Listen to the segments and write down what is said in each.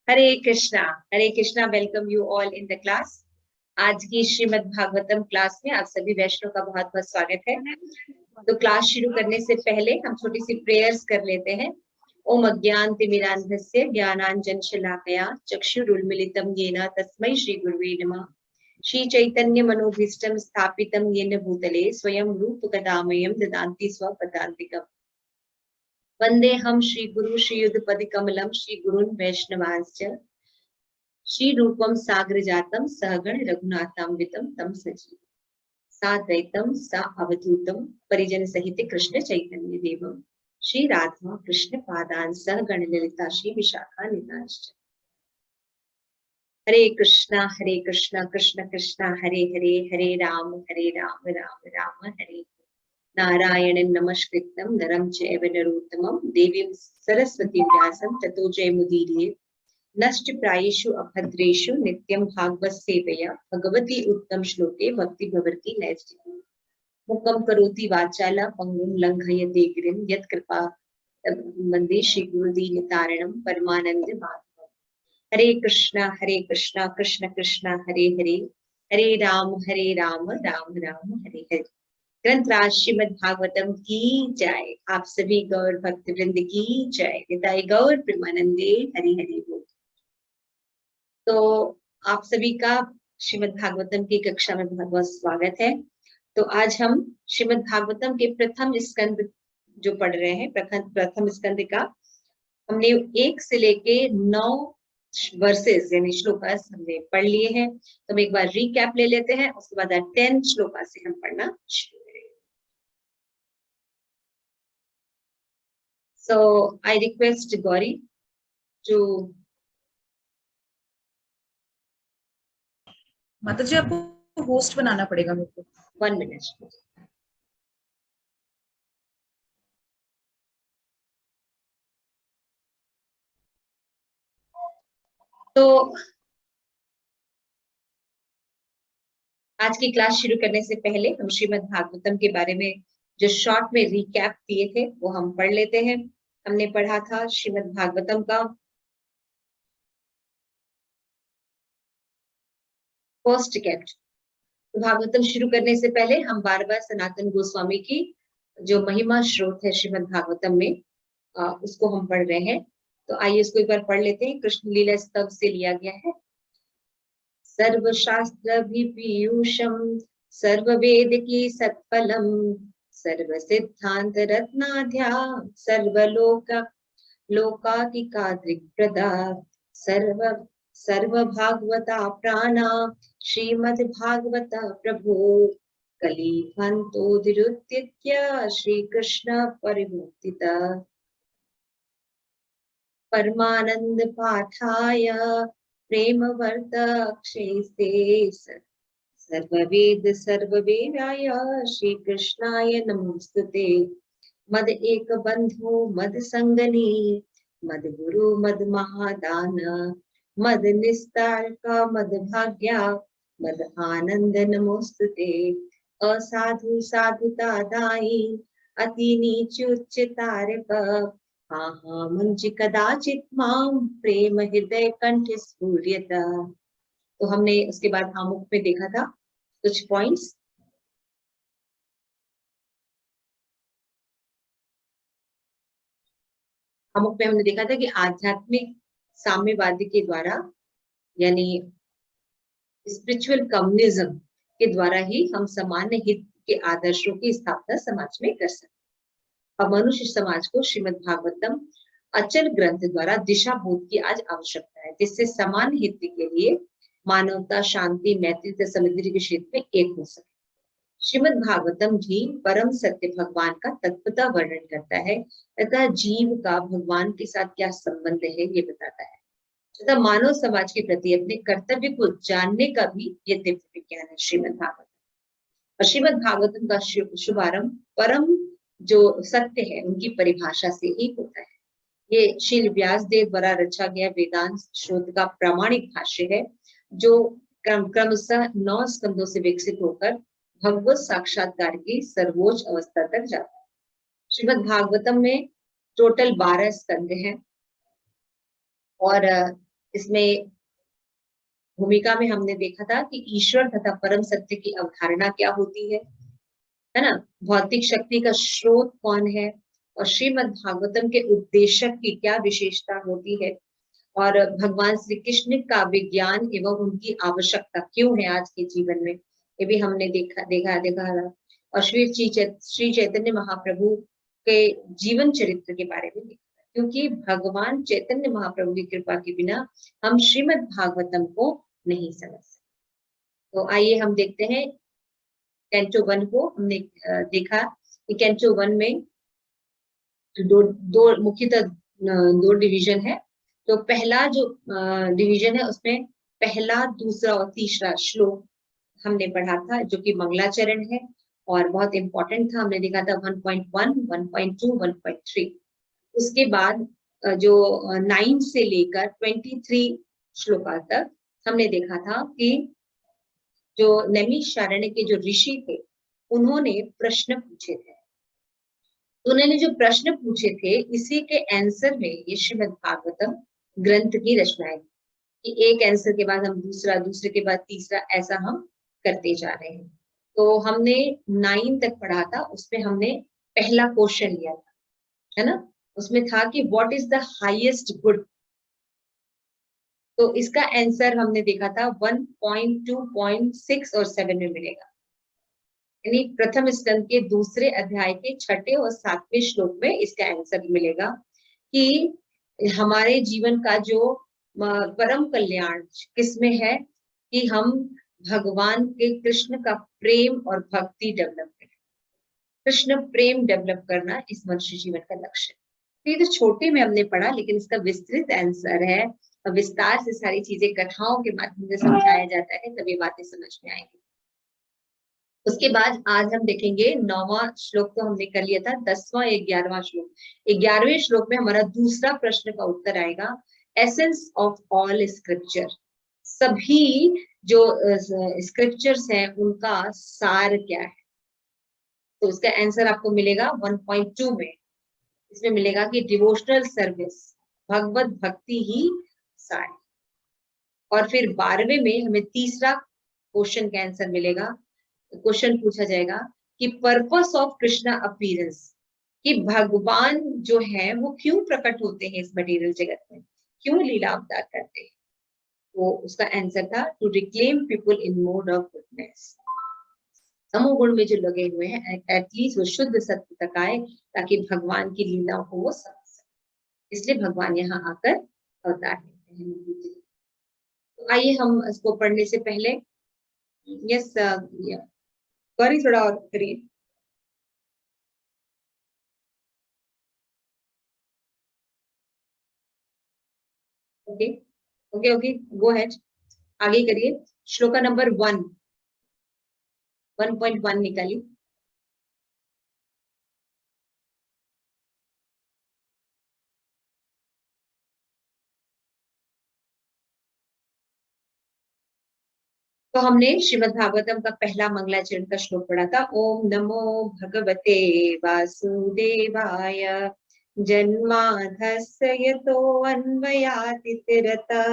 Hare Krishna. Welcome you all in the class. आज की Shrimad Bhagavatam class में आप सभी वैष्णव का बहुत बहुत स्वागत है। तो क्लास शुरू करने से पहले हम छोटी सी प्रेयर्स कर लेते हैं। ओम अज्ञानतिमिरान्धस्य ज्ञानाञ्जनशलाकया चक्षुरुन्मीलितं येन तस्मै श्री गुरुवे नमः। श्री चैतन्य मनोभीष्टं स्थापितं येन भूतले स्वयं रूप कदामयं ददान्ति स्वपदान्तिकम्। वंदे हम श्री गुरु श्रीयुतपदकमलं श्री गुरुन् वैष्णवांश्च श्री रूपम साग्र जातम सहगण रघुनाथान्वितं तम सजीव साद्वैतम सा अवधूतम परिजन सहित कृष्ण चैतन्य देवम श्री राधा कृष्ण पादान सहगण ललिता श्री विशाखा नितांश्च। हरे कृष्णा कृष्ण कृष्ण हरे हरे, हरे राम राम राम हरे। नारायणं नमस्कृत्यं नरं चैव नरोत्तमं देवीं सरस्वतीं व्यासं ततो जयमुदीरये। नष्टप्रायेषु अभद्रेषु नित्यं भागवत सेवया भगवती उत्तम श्लोके भक्ति भवति नैष्टिकी। मुखं करोति वाचाला पंगुं लंघयते गिरिं यत्कृपा वन्दे श्री गुरुदीनतारिणं परमानंद माधवम्। हरे कृष्णा कृष्ण कृष्ण हरे हरे, हरे राम राम राम हरे हरे। ग्रंथराज श्रीमद् भागवतम की जय। आप सभी गौर भक्त वृंद की जय। निताई गौर प्रेमानंदे हरि हरि बोल। तो आप सभी का श्रीमद् भागवतम की कक्षा में बहुत बहुत स्वागत है। तो आज हम श्रीमद् भागवतम के प्रथम स्कंद जो पढ़ रहे हैं, प्रथम स्कंद का हमने 1 से लेके 9 वर्सेस यानी श्लोकास हमने पढ़ लिए हैं। तो हम एक बार रिकैप ले लेते हैं, उसके बाद 10 श्लोका से हम पढ़ना शुरू करेंगे। So I request Gauri to माता जी आपको होस्ट बनाना पड़ेगा मेरे को। 1 minute। तो आज की क्लास शुरू करने से पहले हम श्रीमद् भागवतम के बारे में जो शॉर्ट में रिकैप किए थे वो हम पढ़ लेते हैं। हमने पढ़ा था श्रीमद् भागवतम का फर्स्ट कैप्ट। तो भागवतम शुरू करने से पहले हम बार बार सनातन गोस्वामी की जो महिमा स्रोत है श्रीमद् भागवतम में उसको हम पढ़ रहे हैं। तो आइए इसको एक बार पढ़ लेते हैं। कृष्ण लीला स्तव से लिया गया है। सर्वशास्त्रभिपीयूषं सर्ववेदकी सत्फलं सर्वसिद्धान्त रत्नाध्या सर्वलोक लोकाधिकादृक्प्रदा सर्वभागवता प्राणा श्रीमद्भागवता प्रभो कलिकान्तोदिरुत्थित्य श्रीकृष्ण परिमुक्तिता परमानंद पाठाय प्रेमवर्तक्षेस्ते सर्ववेद सर्ववेदाय श्री कृष्णाय नमोस्तुते। मद एक बंधु मद संगनी मद गुरु मद महादान मद निस्तारका मद भाग्या मद आनंद नमोस्तुते। असाधु साधुता दाई अति नीचुच्च तारक हाँ मुंज कदाचित माम प्रेम हृदय कंठ स्फुर्यता। तो हमने उसके बाद आमुख में देखा था कुछ पॉइंट्स। आमुख में हमने देखा था कि आध्यात्मिक साम्यवादी के द्वारा यानी स्पिरिचुअल कम्युनिज्म के द्वारा ही हम सामान्य हित के आदर्शों की स्थापना समाज में कर सकते हैं। अब मनुष्य समाज को श्रीमद् भागवतम अचल ग्रंथ द्वारा दिशा बोध की आज आवश्यकता है, जिससे समान हित के लिए मानवता शांति मैत्री तथा समृद्धि के क्षेत्र में एक हो सके। श्रीमद् भागवतम भी परम सत्य भगवान का तत्वतः वर्णन करता है तथा जीव का भगवान के साथ क्या संबंध है ये बताता है तथा मानव समाज के प्रति अपने कर्तव्य को जानने का भी ये दिव्य विज्ञान है श्रीमद् भागवतम। और श्रीमद् भागवतम का शुभारंभ परम जो सत्य है उनकी परिभाषा से ही होता है। ये श्री व्यासदेव द्वारा रचा गया वेदांत स्रोत का प्रामाणिक भाष्य है जो क्रमशः 9 स्कंदों से विकसित होकर भगवत साक्षात्कार की सर्वोच्च अवस्था तक जाता है। श्रीमद् भागवतम में टोटल 12 स्कंद हैं और इसमें भूमिका में हमने देखा था कि ईश्वर तथा परम सत्य की अवधारणा क्या होती है ना, भौतिक शक्ति का स्रोत कौन है, और श्रीमद् भागवतम के उपदेशक की क्या विशेषता होती है, और भगवान श्री कृष्ण का विज्ञान एवं उनकी आवश्यकता क्यों है आज के जीवन में, ये भी हमने देखा था। और श्री चैतन्य महाप्रभु के जीवन चरित्र के बारे में देखा, क्योंकि भगवान चैतन्य महाप्रभु की कृपा के बिना हम श्रीमद् भागवतम को नहीं समझ सकते। तो आइए हम देखते हैं कैंटो 1 को। हमने देखा कि कैंटो 1 में दो मुख्यतः दो डिवीजन है। तो पहला जो डिवीजन है उसमें पहला, दूसरा और तीसरा श्लोक हमने पढ़ा था, जो कि मंगलाचरण है और बहुत इंपॉर्टेंट था। हमने देखा था 1.1, 1.2, 1.3। उसके बाद जो 9 से लेकर 23 श्लोका तक हमने देखा था कि जो नैमिषारण्य के जो ऋषि थे उन्होंने प्रश्न पूछे थे। उन्होंने जो प्रश्न पूछे थे इसी के आंसर में ये श्रीमद् भागवतम ग्रंथ की रचना है कि एक आंसर के बाद हम दूसरा, दूसरे के बाद तीसरा, ऐसा हम करते जा रहे हैं। तो हमने 9 तक पढ़ा था, उसमें हमने पहला क्वेश्चन लिया था, है ना। उसमें था कि what is the highest good. तो इसका आंसर हमने देखा था 1.2.6 और 7 में मिलेगा, यानी प्रथम स्कंद के दूसरे अध्याय के 6ठे और 7वें श्लोक में इसका आंसर मिलेगा कि हमारे जीवन का जो परम कल्याण किसमें है, कि हम भगवान के कृष्ण का प्रेम और भक्ति डेवलप करें। कृष्ण प्रेम डेवलप करना इस मनुष्य जीवन का लक्ष्य है। तो ये तो छोटे में हमने पढ़ा, लेकिन इसका विस्तृत आंसर है, विस्तार से सारी चीजें कथाओं के माध्यम से समझाया जाता है, तब ये बातें समझ में आएंगी। उसके बाद आज हम देखेंगे 9वां श्लोक, तो हमने कर लिया था 10वां 11वां श्लोक। 11वें श्लोक में हमारा दूसरा प्रश्न का उत्तर आएगा, एसेंस ऑफ ऑल स्क्रिप्चर। सभी जो स्क्रिप्चर्स हैं उनका सार क्या है। तो उसका आंसर आपको मिलेगा 1.2 में। इसमें मिलेगा कि डिवोशनल सर्विस, भगवत भक्ति ही सार। और फिर 12वें में हमें तीसरा क्वेश्चन का आंसर मिलेगा। क्वेश्चन पूछा जाएगा कि पर्पस ऑफ कृष्णा अपीयरेंस, कि भगवान जो है वो क्यों प्रकट होते हैं इस मटेरियल जगत में, क्यों लीला अवतार करते हैं। तो उसका आंसर था to reclaim people in mode of goodness. तमोगुण में जो लगे हुए हैं एटलीस्ट वो शुद्ध सत्य तक आए, ताकि भगवान की लीलाओं को वो समझ सके। इसलिए भगवान यहाँ आकर अवतार लेते हैं। तो आइए हम इसको पढ़ने से पहले, यस गौरी थोड़ा और करिए। Okay okay okay, go ahead, आगे करिए। श्लोका नंबर 1.1 निकालिए। तो हमने श्रीमद् भागवतम का पहला मंगलाचरण का श्लोक पढ़ा था। ओम नमो भगवते वासुदेवाय जन्माधस्य यतो अन्वयातितिरतः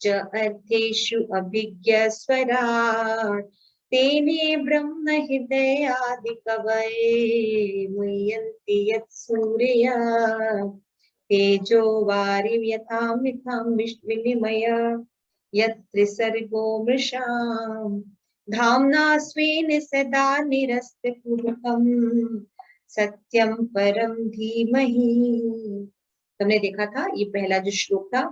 च अर्थेषु अभिज्ञस्वराट् तेने ब्रह्म हृदयादिकवये मुह्यन्ति यत्सूरयः तेजो वारिव्यथा मिथां विनिमय यत्त्रिसर्गो मृषाम् धाम्ना स्वेन सदा निरस्तकुहकम् सत्यम परम धीमहि। हमने देखा था ये पहला जो श्लोक था,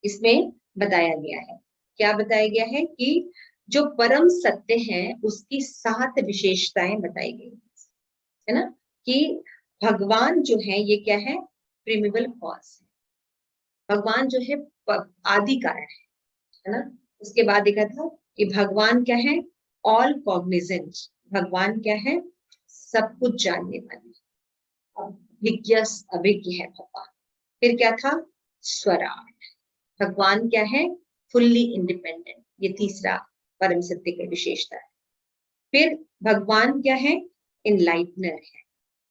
इसमें बताया गया है, क्या बताया गया है कि जो परम सत्य है उसकी 7 विशेषताएं बताई गई है ना, कि भगवान जो है ये क्या है, प्रिमेबल कॉज है, भगवान जो है आदि कारण है ना। उसके बाद देखा था कि भगवान क्या है, ऑल कॉग्निजेंट, भगवान क्या है, सब कुछ जानने वाले, अभिज्ञ अभिज्ञ है भगवान। फिर क्या था, स्वराट, भगवान क्या है, फुल्ली इंडिपेंडेंट, ये तीसरा परम सत्य की विशेषता है। फिर भगवान क्या है, इनलाइटनर है।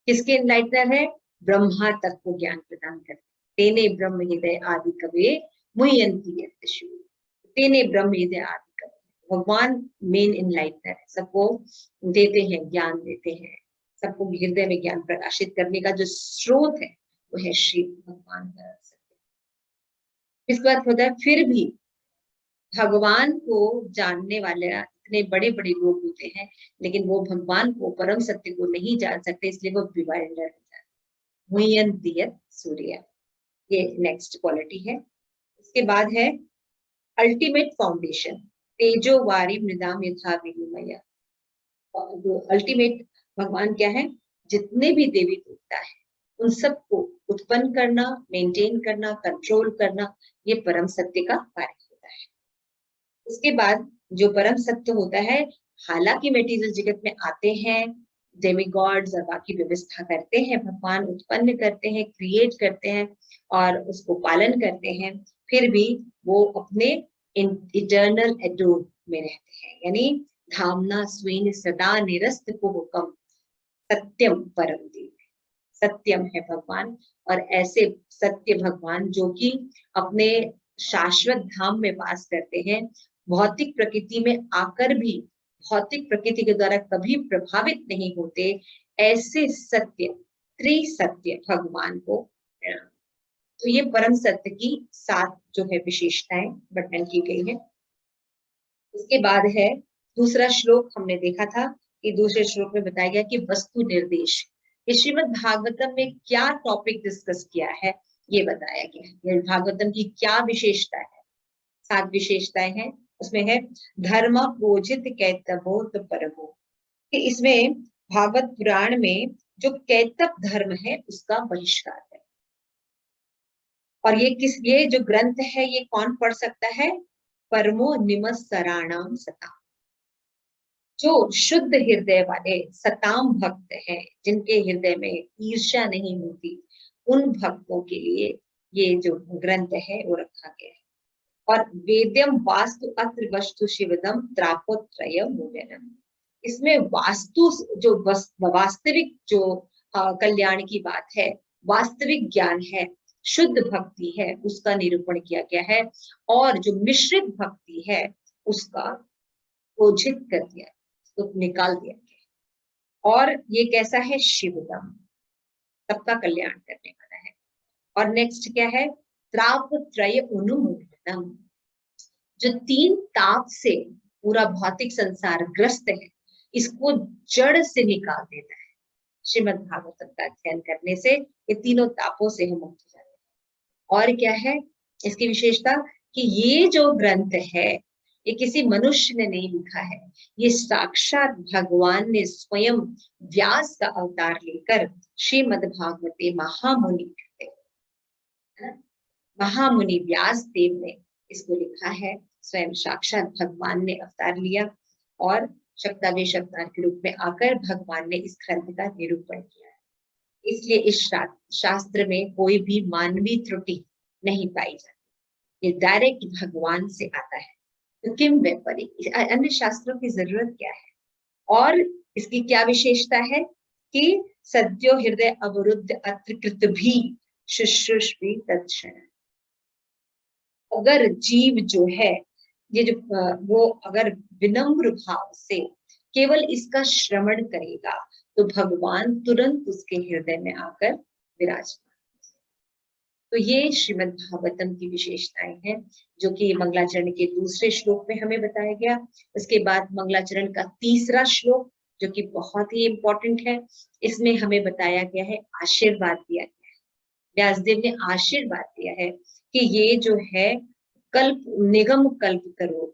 किसके इनलाइटनर है, ब्रह्मा तक को ज्ञान प्रदान करते, तेने ब्रह्म हृदय आदि कवे मुह्यन्ति यत् तेने ब्रह्मेदे आदि। भगवान मेन इनलाइटनर है, सबको देते हैं, ज्ञान देते हैं, सबको हृदय में ज्ञान प्रकाशित करने का जो स्रोत है वो है श्री भगवान का सत्य। इस बात होता है, फिर भी भगवान को जानने वाले इतने बड़े बड़े लोग होते हैं, लेकिन वो भगवान को, परम सत्य को नहीं जान सकते, इसलिए वो बिवाइल्डर हो जाते हैं। मुह्यन्ति यत् सूर्य, ये नेक्स्ट क्वालिटी है। उसके बाद है अल्टीमेट फाउंडेशन, तेजो वारी मृदाम यथा विनिमय। अल्टीमेट भगवान क्या है, जितने भी देवी देवता है उन सबको उत्पन्न करना, मेंटेन करना, कंट्रोल करना, ये परम सत्य का कार्य होता है। उसके बाद जो परम सत्य होता है, हालांकि मेटीरियल जगत में आते हैं डेमिगॉड्स और बाकी व्यवस्था करते हैं, भगवान उत्पन्न करते हैं, क्रिएट करते हैं और उसको पालन करते हैं, फिर भी वो अपने इटर्नल एडोर में रहते हैं, यानी धामना स्वेन सदा निरस्त को हुक्म सत्यम परम देव, सत्यम है भगवान। और ऐसे सत्य भगवान जो कि अपने शाश्वत धाम में वास करते हैं, भौतिक प्रकृति में आकर भी भौतिक प्रकृति के द्वारा कभी प्रभावित नहीं होते, ऐसे सत्य त्रिसत्य भगवान को प्रणाम। तो ये परम सत्य की 7 जो है विशेषताएं वर्णन की गई है। उसके बाद है दूसरा श्लोक, हमने देखा था कि दूसरे श्लोक में बताया गया कि वस्तु निर्देश, श्रीमद् भागवतम में क्या टॉपिक डिस्कस किया है ये बताया गया है। ये भागवतम की क्या विशेषता है, 7 विशेषताएं हैं। उसमें है धर्म प्रोजित कैतवोत परमो, कि इसमें भागवत पुराण में जो कैतव धर्म है उसका बहिष्कार है। और ये जो ग्रंथ है ये कौन पढ़ सकता है, परमो निमस्सराणाम सता, जो शुद्ध हृदय वाले सताम भक्त हैं, जिनके हृदय में ईर्ष्या नहीं होती, उन भक्तों के लिए ये जो ग्रंथ है वो रखा गया है। और वेद्यम वास्तु अत्र वस्तु शिवदम त्रापोत्रय मूल्यनम, इसमें वास्तु जो वास्तविक जो कल्याण की बात है, वास्तविक ज्ञान है, शुद्ध भक्ति है, उसका निरूपण किया गया है। और जो मिश्रित भक्ति है उसका ओझित कर दिया, तो निकाल दिया गया। और ये कैसा है, शिवदम, सबका कल्याण करने वाला है। और नेक्स्ट क्या है, त्रापत्रय उन्मूलनम, जो 3 ताप से पूरा भौतिक संसार ग्रस्त है, इसको जड़ से निकाल देता है। श्रीमद् भागवतम का अध्ययन करने से ये तीनों तापों से हम मुक्त हो जाते हैं। और क्या है इसकी विशेषता, कि ये जो ग्रंथ है ये किसी मनुष्य ने नहीं लिखा है, ये साक्षात भगवान ने स्वयं व्यास का अवतार लेकर श्रीमद् भागवते महामुनि, महामुनि व्यास देव ने इसको लिखा है। स्वयं साक्षात भगवान ने अवतार लिया और शब्दावेश अवतार के रूप में आकर भगवान ने इस ग्रंथ का निरूपण किया है। इसलिए इस शास्त्र में कोई भी मानवीय त्रुटि नहीं पाई जाती, ये डायरेक्ट भगवान से आता है। तो किम व्यापारी, अन्य शास्त्रों की जरूरत क्या है। और इसकी क्या विशेषता है कि सद्यो हृदय अवरुद्ध अत्र कृत भी शुश्रूषि तत्क्षण, अगर जीव जो है ये जो वो अगर विनम्र भाव से केवल इसका श्रवण करेगा तो भगवान तुरंत उसके हृदय में आकर विराजमान। तो ये श्रीमद् भागवतम की विशेषताएं हैं जो कि मंगलाचरण के दूसरे श्लोक में हमें बताया गया। उसके बाद मंगलाचरण का तीसरा श्लोक जो कि बहुत ही इंपॉर्टेंट है, इसमें हमें बताया गया है, आशीर्वाद दिया गया है। व्यासदेव ने आशीर्वाद दिया है कि ये जो है कल्प निगम कल्प करो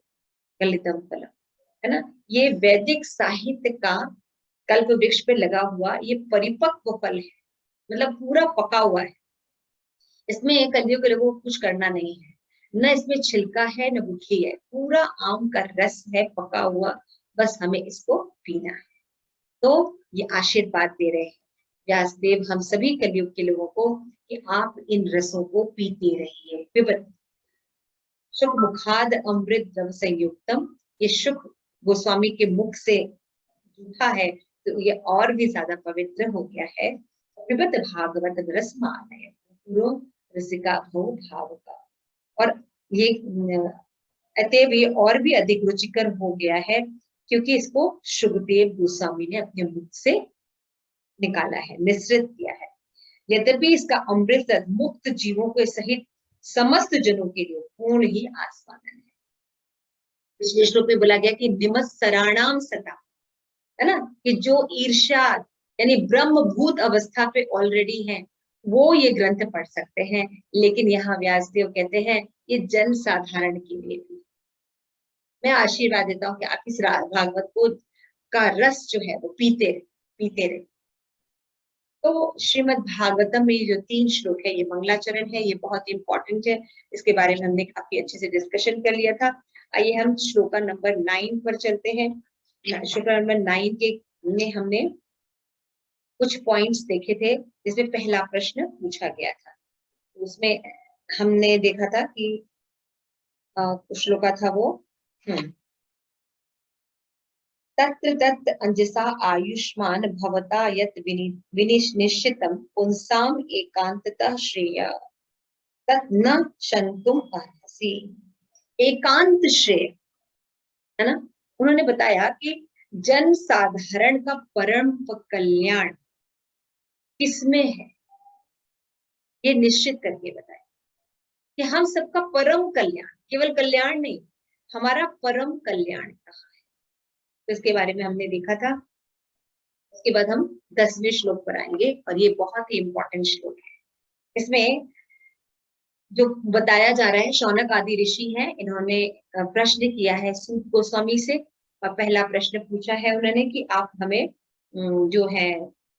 कलितम फलम, है ना, ये वैदिक साहित्य का कल्प वृक्ष पे लगा हुआ ये परिपक्व फल है, मतलब पूरा पका हुआ है। इसमें कलियुग के लोगों को कुछ करना नहीं है, न इसमें छिलका है न गुठली है, पूरा आम का रस है पका हुआ, बस हमें इसको पीना है। तो ये आशीर्वाद दे रहे हैं व्यासदेव हम सभी कलियुग के लोगों को कि आप इन रसों को पीते रहिए। पिबत शुक मुखाद अमृत द्रव संयुक्तम, ये शुक गोस्वामी के मुख से जूठा है तो ये और भी ज्यादा पवित्र हो गया है। पिबत भागवत रस मानय रसिका भो भाव का, और ये अतएव ये और भी अधिक रुचिकर हो गया है क्योंकि इसको शुकदेव गोस्वामी ने अपने मुख से निकाला है, निश्चित किया है। यद्यपि इसका अमृत मुक्त जीवों के सहित समस्त जनों के लिए पूर्ण ही आस्वादन है। पिछले श्लोक में बोला गया कि निमस्सराणाम सता, है ना, कि जो ईर्ष्या यानी ब्रह्मभूत अवस्था पे ऑलरेडी है वो ये ग्रंथ पढ़ सकते हैं, लेकिन यहाँ व्यासदेव कहते हैं ये जन साधारण के लिए भी। मैं आशीर्वाद देता हूँ कि आप इस भागवत को का रस जो है वो पीते रहे। तो श्रीमद् भागवतम में जो 3 श्लोक है ये मंगलाचरण है, ये बहुत इंपॉर्टेंट है, इसके बारे में हमने काफी अच्छे से डिस्कशन कर लिया था। आइए हम श्लोका नंबर 9 पर चलते हैं। श्लोका नंबर 9 के में हमने कुछ पॉइंट्स देखे थे, जिसमें पहला प्रश्न पूछा गया था। उसमें हमने देखा था कि श्लोका था वो तत्र तत् अंजसा आयुष्मान भवता यत् विनिश्चितम पुंसाम एकांततः श्रेय तत् न शंतुम अर्हसि। एकांत श्रेय, है ना। उन्होंने बताया कि जन साधारण का परम कल्याण किसमें है, ये निश्चित करके बताया कि हम सबका परम कल्याण, केवल कल्याण नहीं, हमारा परम कल्याण कहाँ है। तो इसके बारे में हमने देखा था। उसके बाद हम 10वें श्लोक पर आएंगे और ये बहुत ही इंपॉर्टेंट श्लोक है। इसमें जो बताया जा रहा है, शौनक आदि ऋषि हैं, इन्होंने प्रश्न किया है सूत गोस्वामी से, और पहला प्रश्न पूछा है उन्होंने कि आप हमें जो है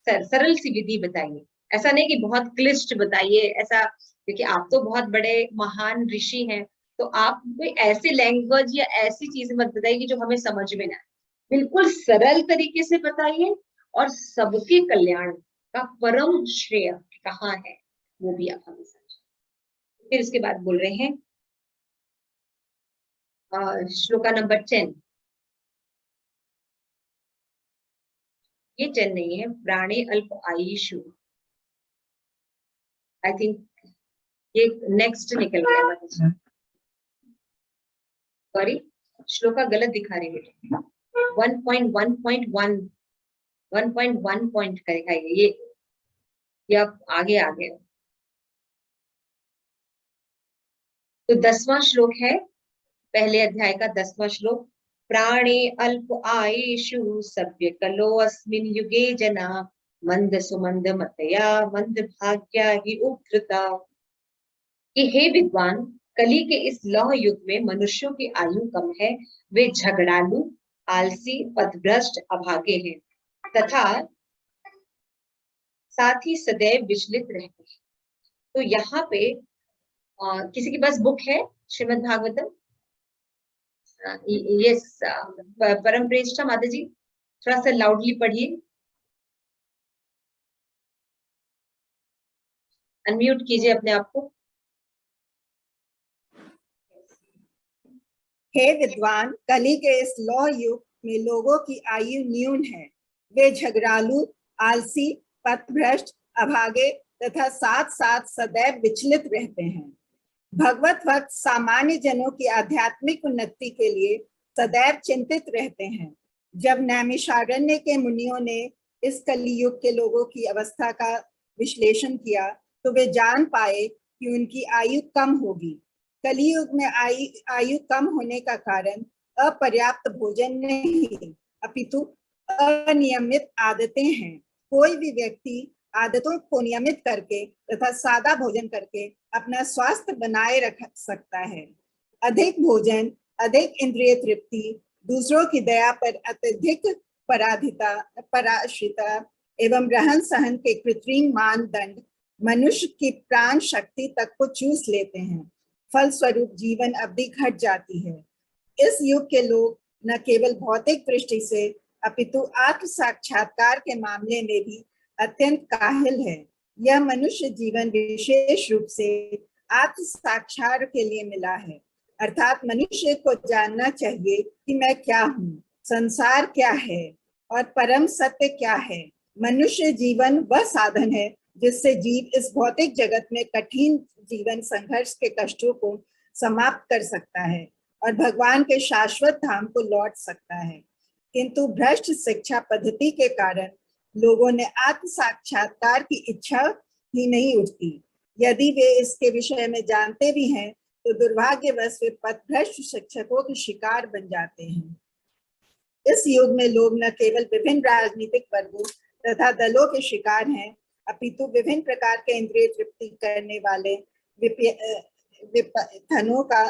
सरल सी विधि बताइए। ऐसा नहीं कि बहुत क्लिष्ट बताइए, ऐसा, क्योंकि आप तो बहुत बड़े महान ऋषि हैं, तो आप कोई ऐसे लैंग्वेज या ऐसी चीजें मत बताइए कि जो हमें समझ में ना आए। बिल्कुल सरल तरीके से बताइए और सबके कल्याण का परम श्रेय कहाँ है वो भी आप हमें समझिए। फिर इसके बाद बोल रहे हैं श्लोका नंबर 10। ये 10 नहीं है, प्राणे अल्प आयुषु, आई थिंक ये नेक्स्ट निकल गया, सॉरी श्लोका गलत दिखा रही है। 1.1.1 1.1 पॉइंट करेगा ये अब आगे आ गए। तो 10वां श्लोक है, पहले अध्याय का 10वां श्लोक। प्राणे अल्प आयुषु सभ्य कलो अस्मिन् युगे जना मंद सुमंद मतया मंद भाग्या ही उद्धृता। कि हे विद्वान, कली के इस लौह युग में मनुष्यों की आयु कम है, वे झगड़ालू, आलसी, पथभ्रष्ट, अभागे हैं तथा साथ ही सदैव विचलित रहते हैं। तो यहाँ पे किसी के पास बुक है श्रीमद् भागवतम? यस, परम प्रेष्ठा माता जी थोड़ा सा लाउडली पढ़िए, अनम्यूट कीजिए अपने आप को। हे विद्वान, कली के इस लौह युग में लोगों की आयु न्यून है, वे झगड़ालू, आलसी, पथभ्रष्ट, अभागे तथा साथ साथ सदैव विचलित रहते हैं। भगवत भक्त सामान्य जनों की आध्यात्मिक उन्नति के लिए सदैव चिंतित रहते हैं। जब नैमिषारण्य के मुनियों ने इस कलियुग के लोगों की अवस्था का विश्लेषण किया तो वे जान पाए कि उनकी आयु कम होगी। कलियुग में आयु कम होने का कारण अपर्याप्त भोजन नहीं अपितु अनियमित आदतें हैं। कोई भी व्यक्ति आदतों को नियमित करके तथा सादा भोजन करके अपना स्वास्थ्य बनाए रख सकता है। अधिक भोजन, अधिक इंद्रिय तृप्ति, दूसरों की दया पर अत्यधिक पराश्रिता एवं रहन सहन के कृत्रिम मानदंड मनुष्य की प्राण शक्ति तक को चूस लेते हैं। फलस्वरूप जीवन अवधि घट जाती है। इस युग के लोग न केवल भौतिक दृष्टि से अपितु आत्म साक्षात्कार के मामले में भी अत्यंत काहिल है। यह मनुष्य जीवन विशेष रूप से आत्म साक्षात्कार के लिए मिला है, अर्थात मनुष्य को जानना चाहिए कि मैं क्या हूँ, संसार क्या है और परम सत्य क्या है। मनुष्य जीवन वह साधन है जिससे जीव इस भौतिक जगत में कठिन जीवन संघर्ष के कष्टों को समाप्त कर सकता है और भगवान के शाश्वत धाम को लौट सकता है। किंतु भ्रष्ट शिक्षा पद्धति के कारण लोगों ने आत्म साक्षात्कार की इच्छा ही नहीं उठती। यदि वे इसके विषय में जानते भी हैं तो दुर्भाग्यवश वे पथभ्रष्ट शिक्षकों के शिकार बन जाते हैं। इस युग में लोग न केवल विभिन्न राजनीतिक वर्गों तथा दलों के शिकार हैं, अपितु विभिन्न प्रकार के इंद्रिय तृप्ति करने वाले विपथनों का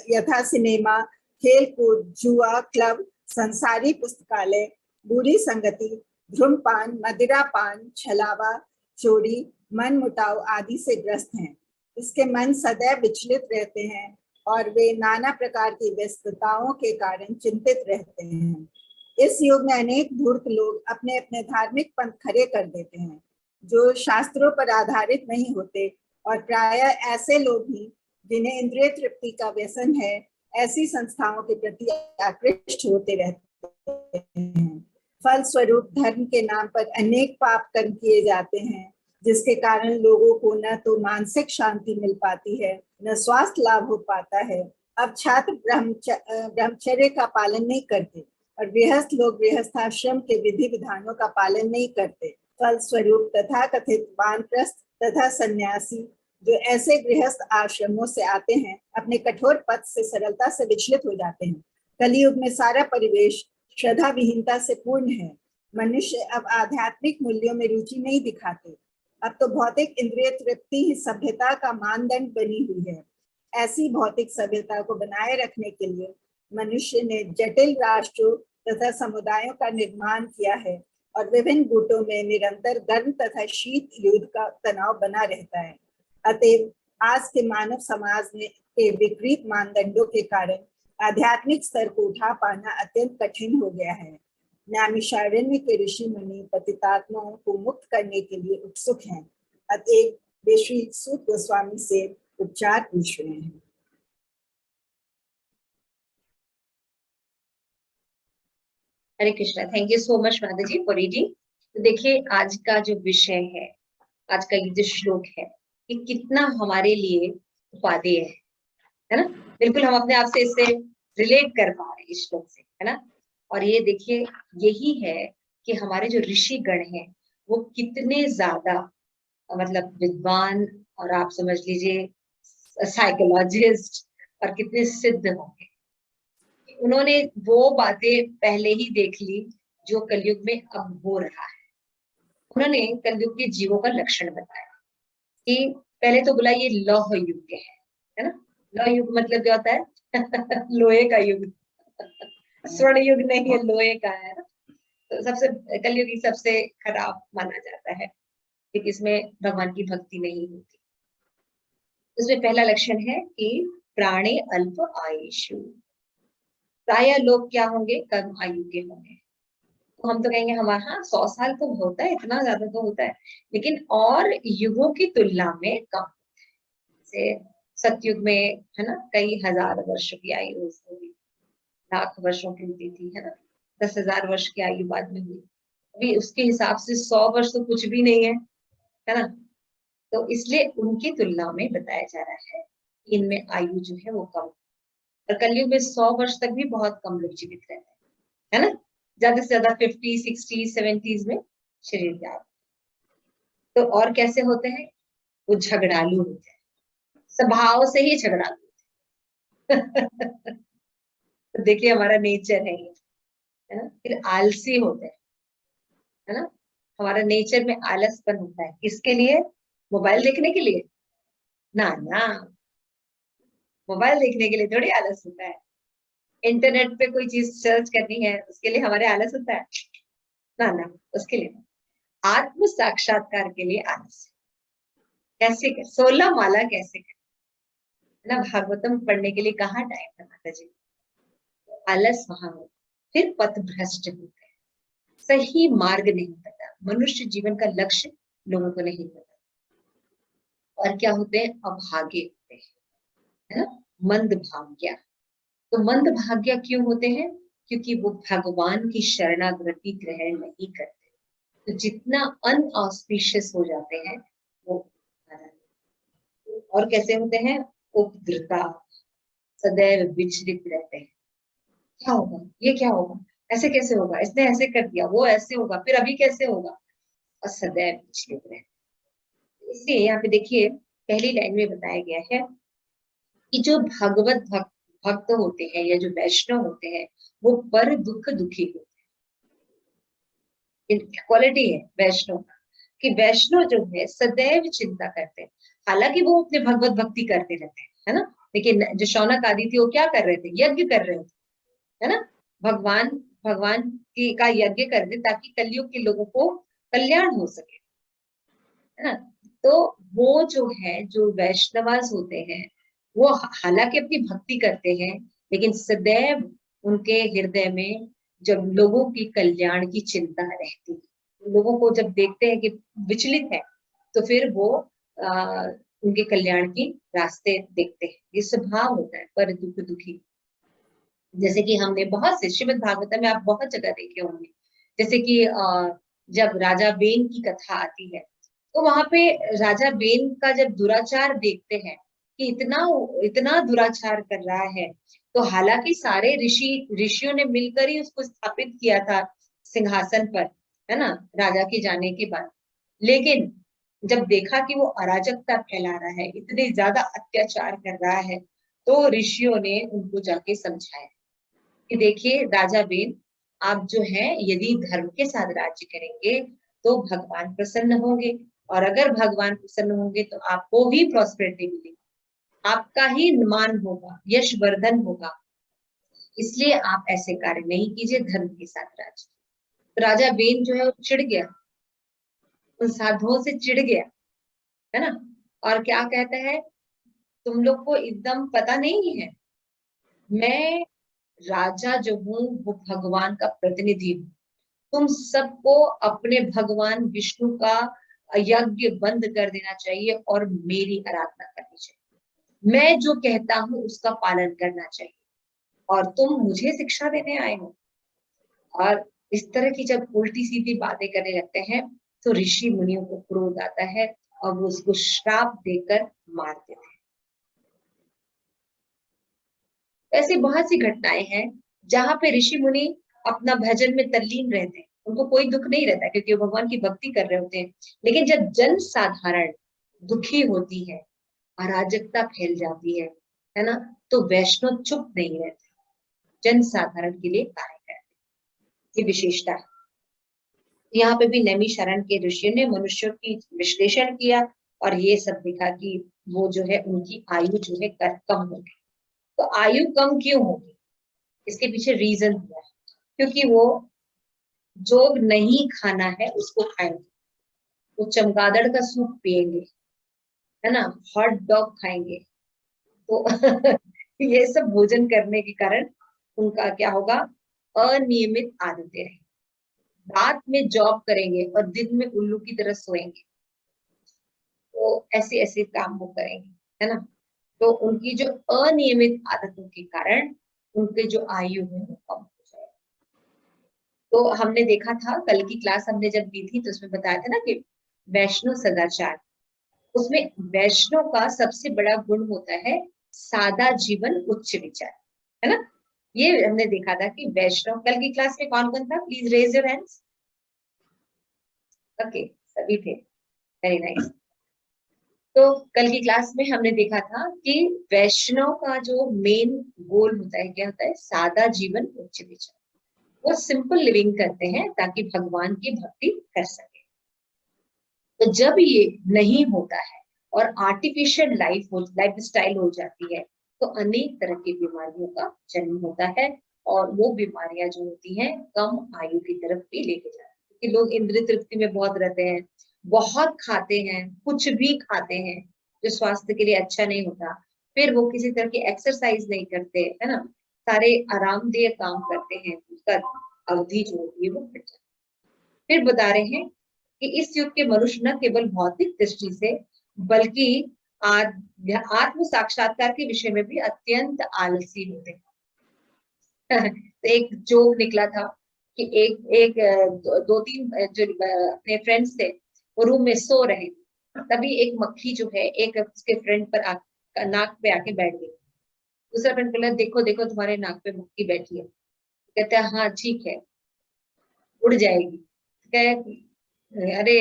यथा सिनेमा, खेल कूद, जुआ, क्लब, संसारी पुस्तकालय, बुरी संगति, धूम्रपान, मदिरापान, छलावा, चोरी, मन मुटाव आदि से ग्रस्त हैं। इसके मन सदैव विचलित रहते हैं और वे नाना प्रकार की व्यस्तताओं के कारण चिंतित रहते हैं। इस युग में अनेक धूर्त लोग अपने अपने धार्मिक पंथ खड़े कर देते हैं जो शास्त्रों पर आधारित नहीं होते, और प्रायः ऐसे लोग भी जिन्हें इंद्रिय तृप्ति का व्यसन है ऐसी संस्थाओं के प्रति आकृष्ट होते रहते हैं। फल स्वरूप धर्म के नाम पर अनेक पाप कर्म किए जाते हैं, जिसके कारण लोगों को न तो मानसिक शांति मिल पाती है, न स्वास्थ्य लाभ हो पाता है। अब छात्र ब्रह्मचर्य का पालन नहीं करते और गृहस्थ लोग गृहस्थाश्रम के विधि विधानों का पालन नहीं करते। फल स्वरूप तथा कथित वानप्रस्थ तथा सन्यासी जो ऐसे गृहस्थ आश्रमों से आते हैं अपने कठोर पथ से सरलता से विचलित हो जाते हैं। कलियुग में सारा परिवेश श्रद्धा विहीनता से पूर्ण है। मनुष्य अब आध्यात्मिक मूल्यों में रुचि नहीं दिखाते। अब तो भौतिक इंद्रिय तृप्ति ही सभ्यता का मानदंड बनी हुई है। ऐसी भौतिक सभ्यता को बनाए रखने के लिए मनुष्य ने जटिल राष्ट्रों तथा समुदायों का निर्माण किया है और विभिन्न गुटों में निरंतर गर्म तथा शीत युद्ध का तनाव बना रहता है। अतएव आज के मानव समाज में के विपरीत मानदंडों के कारण आध्यात्मिक स्तर को उठा पाना अत्यंत कठिन हो गया है। नैमिषारण्य के ऋषि मुनि पतितात्माओं को मुक्त करने के लिए उत्सुक हैं। अतएव वे श्री सूत गोस्वामी से उपचार पूछ रहे हैं। Hare Krishna. Thank you so much माता जी फॉर रीडिंग। तो देखिए आज का जो विषय है, आज का ये जो श्लोक है, ये कितना हमारे लिए उपादेय है ना। बिल्कुल हम अपने आप से इससे रिलेट कर पा रहे हैं इस श्लोक से, है ना। और ये देखिए यही है कि हमारे जो ऋषि गण हैं वो कितने ज्यादा मतलब विद्वान और आप समझ लीजिए साइकोलॉजिस्ट और कितने सिद्ध होंगे। उन्होंने वो बातें पहले ही देख ली जो कलयुग में अब हो रहा है। उन्होंने कलयुग के जीवों का लक्षण बताया कि पहले तो बोला ये लौह युग है ना। लौह युग मतलब क्या होता है लोहे का युग। स्वर्ण युग नहीं है, लोहे का है ना। तो सबसे कलयुग ही सबसे खराब माना जाता है क्योंकि इसमें भगवान की भक्ति नहीं होती। इसमें पहला लक्षण है कि प्राणे अल्प आयुषु। प्राय लोग क्या होंगे, कम आयु के होंगे। तो हम तो कहेंगे हमारा 100 साल तो होता है, इतना ज्यादा तो होता है, लेकिन और युगों की तुलना में कम। जैसे सतयुग में है ना कई हजार वर्ष की आयु होती, लाख वर्षों की होती थी, है ना। 10,000 वर्ष की आयु बाद में हुई। अभी उसके हिसाब से 100 वर्ष तो कुछ भी नहीं है ना। तो इसलिए उनकी तुलना में बताया जा रहा है इनमें आयु जो है वो कम। और कलयुग में 100 वर्ष तक भी बहुत कम लोग जीवित रहते हैं, है ना। ज्यादा से ज्यादा 50, 60, 70s में शरीर त्याग। तो और कैसे होते हैं, वो झगड़ालू होते हैं, स्वभाव से ही झगड़ालू होते हैं। तो देखिए हमारा नेचर है ये, है ना। फिर आलसी होते हैं, है ना। हमारा नेचर में आलसपन होता है। किसके लिए, मोबाइल देखने के लिए ना ना, मोबाइल देखने के लिए थोड़ी आलस होता है। इंटरनेट पे कोई चीज सर्च करनी है उसके लिए हमारे आलस होता है ना ना, उसके लिए आत्म साक्षात्कार के लिए आलस। कैसे कर 16 माला कैसे कर ना, भागवतम पढ़ने के लिए कहाँ टाइम है माता जी। आलस वहां हो। फिर पथ भ्रष्ट होते हैं, सही मार्ग नहीं पता। मनुष्य जीवन का लक्ष्य लोगों को नहीं पता। और क्या होते हैं, अभागे होते हैं, है ना। मंद भाग्य। तो मंद भाग्य क्यों होते हैं, क्योंकि वो भगवान की शरणागति ग्रहण नहीं करते। तो जितना अनऑस्पिशियस हो जाते हैं वो। और कैसे होते हैं, उपद्रता, सदैव विचलित रहते हैं। क्या होगा, ये क्या होगा, ऐसे कैसे होगा, इसने ऐसे कर दिया, वो ऐसे होगा, फिर अभी कैसे होगा, और सदैव विचलित रहते हैं। इसलिए यहाँ पे देखिए पहली लाइन में बताया गया है कि जो भक्त होते हैं या जो वैष्णव होते हैं वो पर दुख दुखी होते हैं। क्वालिटी है वैष्णव का कि वैष्णव जो है सदैव चिंता करते हैं। हालांकि वो अपने भगवत भक्ति करते रहते हैं, है ना। लेकिन जो शौनक आदि थे वो क्या कर रहे थे, यज्ञ कर रहे थे, है ना। भगवान भगवान की का यज्ञ कर दे ताकि कलयुग के लोगों को कल्याण हो सके, है ना। तो वो जो है, जो वैष्णवास होते हैं वो हालांकि अपनी भक्ति करते हैं लेकिन सदैव उनके हृदय में जब लोगों की कल्याण की चिंता रहती है, लोगों को जब देखते हैं कि विचलित है तो फिर वो उनके कल्याण की रास्ते देखते हैं। ये स्वभाव होता है पर दुख दुखी। जैसे कि हमने बहुत से श्रीमद् भागवतम में आप बहुत जगह देखे होंगे, जैसे कि जब राजा बेन की कथा आती है तो वहां पे राजा बेन का जब दुराचार देखते हैं कि इतना इतना दुराचार कर रहा है, तो हालांकि सारे ऋषियों ने मिलकर ही उसको स्थापित किया था सिंहासन पर, है ना, राजा के जाने के बाद। लेकिन जब देखा कि वो अराजकता फैला रहा है, इतने ज्यादा अत्याचार कर रहा है, तो ऋषियों ने उनको जाके समझाया कि देखिए राजा बेन, आप जो है यदि धर्म के साथ राज्य करेंगे तो भगवान प्रसन्न होंगे, और अगर भगवान प्रसन्न होंगे तो आपको ही प्रॉस्पेरिटी मिलेगी, आपका ही मान होगा, यश वर्धन होगा। इसलिए आप ऐसे कार्य नहीं कीजिए, धर्म के साथ राज्य। तो राजा बेन जो है वो चिढ़ गया, उन साधुओं से चिढ़ गया, है ना। और क्या कहता है, तुम लोग को एकदम पता नहीं है, मैं राजा जो हूँ वो भगवान का प्रतिनिधि हूँ। तुम सबको अपने भगवान विष्णु का यज्ञ बंद कर देना चाहिए और मेरी आराधना करनी चाहिए। मैं जो कहता हूँ उसका पालन करना चाहिए, और तुम मुझे शिक्षा देने आए हो। और इस तरह की जब उल्टी सीधी बातें करने लगते हैं तो ऋषि मुनियों को क्रोध आता है और वो उसको श्राप देकर मार देते हैं। ऐसी बहुत सी घटनाएं हैं जहां पे ऋषि मुनि अपना भजन में तल्लीन रहते हैं, उनको कोई दुख नहीं रहता क्योंकि वो भगवान की भक्ति कर रहे होते हैं। लेकिन जब जन साधारण दुखी होती है, अराजकता फैल जाती है ना, तो वैष्णव चुप नहीं रहते, जन साधारण के लिए कार्य करते। ये विशेषता है। यहाँ पे भी नैमिषारण्य के ऋषियों ने मनुष्यों की विश्लेषण किया और ये सब देखा कि वो जो है उनकी आयु जो है कम हो गई। तो आयु कम क्यों होगी, इसके पीछे रीजन दिया है, क्योंकि वो जो नहीं खाना है उसको खाएंगे, वो चमगादड़ का सूप पिएंगे, है ना, हॉट डॉग खाएंगे। तो ये सब भोजन करने के कारण उनका क्या होगा, अनियमित आदतें रहेंगी। रात में जॉब करेंगे और दिन में उल्लू की तरह सोएंगे, तो ऐसे ऐसे काम वो करेंगे, है ना। तो उनकी जो अनियमित आदतों के कारण उनके जो आयु है वो कम हो जाएगी। तो हमने देखा था कल की क्लास हमने जब दी थी तो उसमें बताया था ना कि वैष्णव सदाचार, उसमें वैष्णव का सबसे बड़ा गुण होता है सादा जीवन उच्च विचार, है ना। ये हमने देखा था कि वैष्णव, कल की क्लास में कौन कौन था, please raise your hands. Okay, सभी थे, वेरी नाइस। तो कल की क्लास में हमने देखा था कि वैष्णव का जो मेन गोल होता है, क्या होता है, सादा जीवन उच्च विचार। वो सिंपल लिविंग करते हैं ताकि भगवान की भक्ति कर सके। तो जब ये नहीं होता है और आर्टिफिशियल लाइफ स्टाइल हो जाती है तो अनेक तरह की बीमारियों का जन्म होता है, और वो बीमारियां जो होती हैं कम आयु की तरफ भी लेके जाती है, क्योंकि लोग इंद्रिय तृप्ति में बहुत रहते हैं, बहुत खाते हैं, कुछ भी खाते हैं जो स्वास्थ्य के लिए अच्छा नहीं होता, फिर वो किसी तरह की एक्सरसाइज नहीं करते, है ना, सारे आरामदेह काम करते हैं, उसका अवधि जो होती है वो घट जाती है। फिर बता रहे हैं कि इस युग के मनुष्य न केवल भौतिक दृष्टि से बल्कि आत्म साक्षात्कार के विषय में भी अत्यंत आलसी होते हैं। तो एक जोक निकला था कि एक एक दो तीन जो अपने फ्रेंड्स थे वो रूम में सो रहे, तभी एक मक्खी जो है एक उसके फ्रेंड पर नाक पे आके बैठ गई। दूसरा फ्रेंड बोला देखो देखो तुम्हारे नाक पे मक्खी बैठी है, कहता है हाँ ठीक है उड़ जाएगी। कहे अरे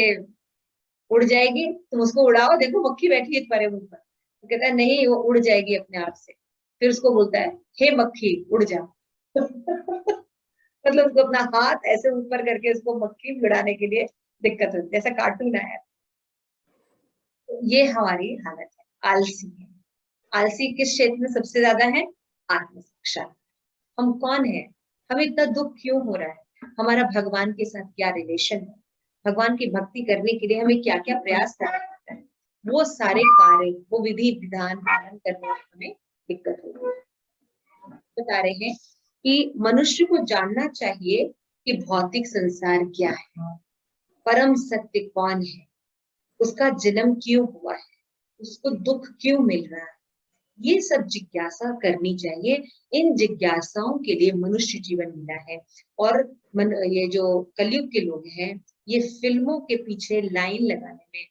उड़ जाएगी, तुम उसको उड़ाओ, देखो मक्खी बैठी है तुम्हारे मुंह पर। तो कहता है नहीं वो उड़ जाएगी अपने आप से। फिर उसको बोलता है हे मक्खी उड़ जा। मतलब उसको अपना हाथ ऐसे ऊपर करके उसको मक्खी उड़ाने के लिए दिक्कत होती है, जैसा कार्टून आया। तो ये हमारी हालत है, आलसी है। आलसी किस क्षेत्र में सबसे ज्यादा है? आत्म साक्षात्कार। हम कौन है, हमें इतना दुख क्यों हो रहा है, हमारा भगवान के साथ क्या रिलेशन है, भगवान की भक्ति करने के लिए हमें क्या क्या प्रयास करना पड़ता है, वो सारे कार्य, वो विधि विधान पालन करने में हमें दिक्कत हो रही है। बता रहे हैं कि मनुष्य को जानना चाहिए कि भौतिक संसार क्या है, परम सत्य कौन है, उसका जन्म क्यों हुआ है, उसको दुख क्यों मिल रहा है, ये सब जिज्ञासा करनी चाहिए। इन जिज्ञासाओं के लिए मनुष्य जीवन मिला है। और ये जो कलयुग के लोग हैं, ये फिल्मों के पीछे लाइन लगाने में,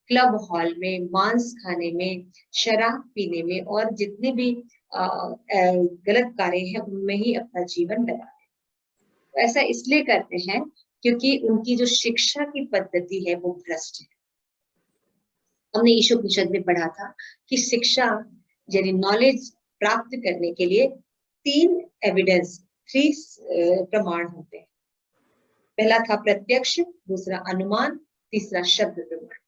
क्लब हॉल में, मांस खाने में, शराब पीने में और जितने भी गलत कार्य हैं उनमें ही अपना जीवन लगा है। तो ऐसा इसलिए करते हैं क्योंकि उनकी जो शिक्षा की पद्धति है वो भ्रष्ट है। हमने ईशोपनिषद में पढ़ा था कि शिक्षा यानी नॉलेज प्राप्त करने के लिए 3 एविडेंस, 3 प्रमाण होते हैं। पहला था प्रत्यक्ष, दूसरा अनुमान, तीसरा शब्द प्रमाण।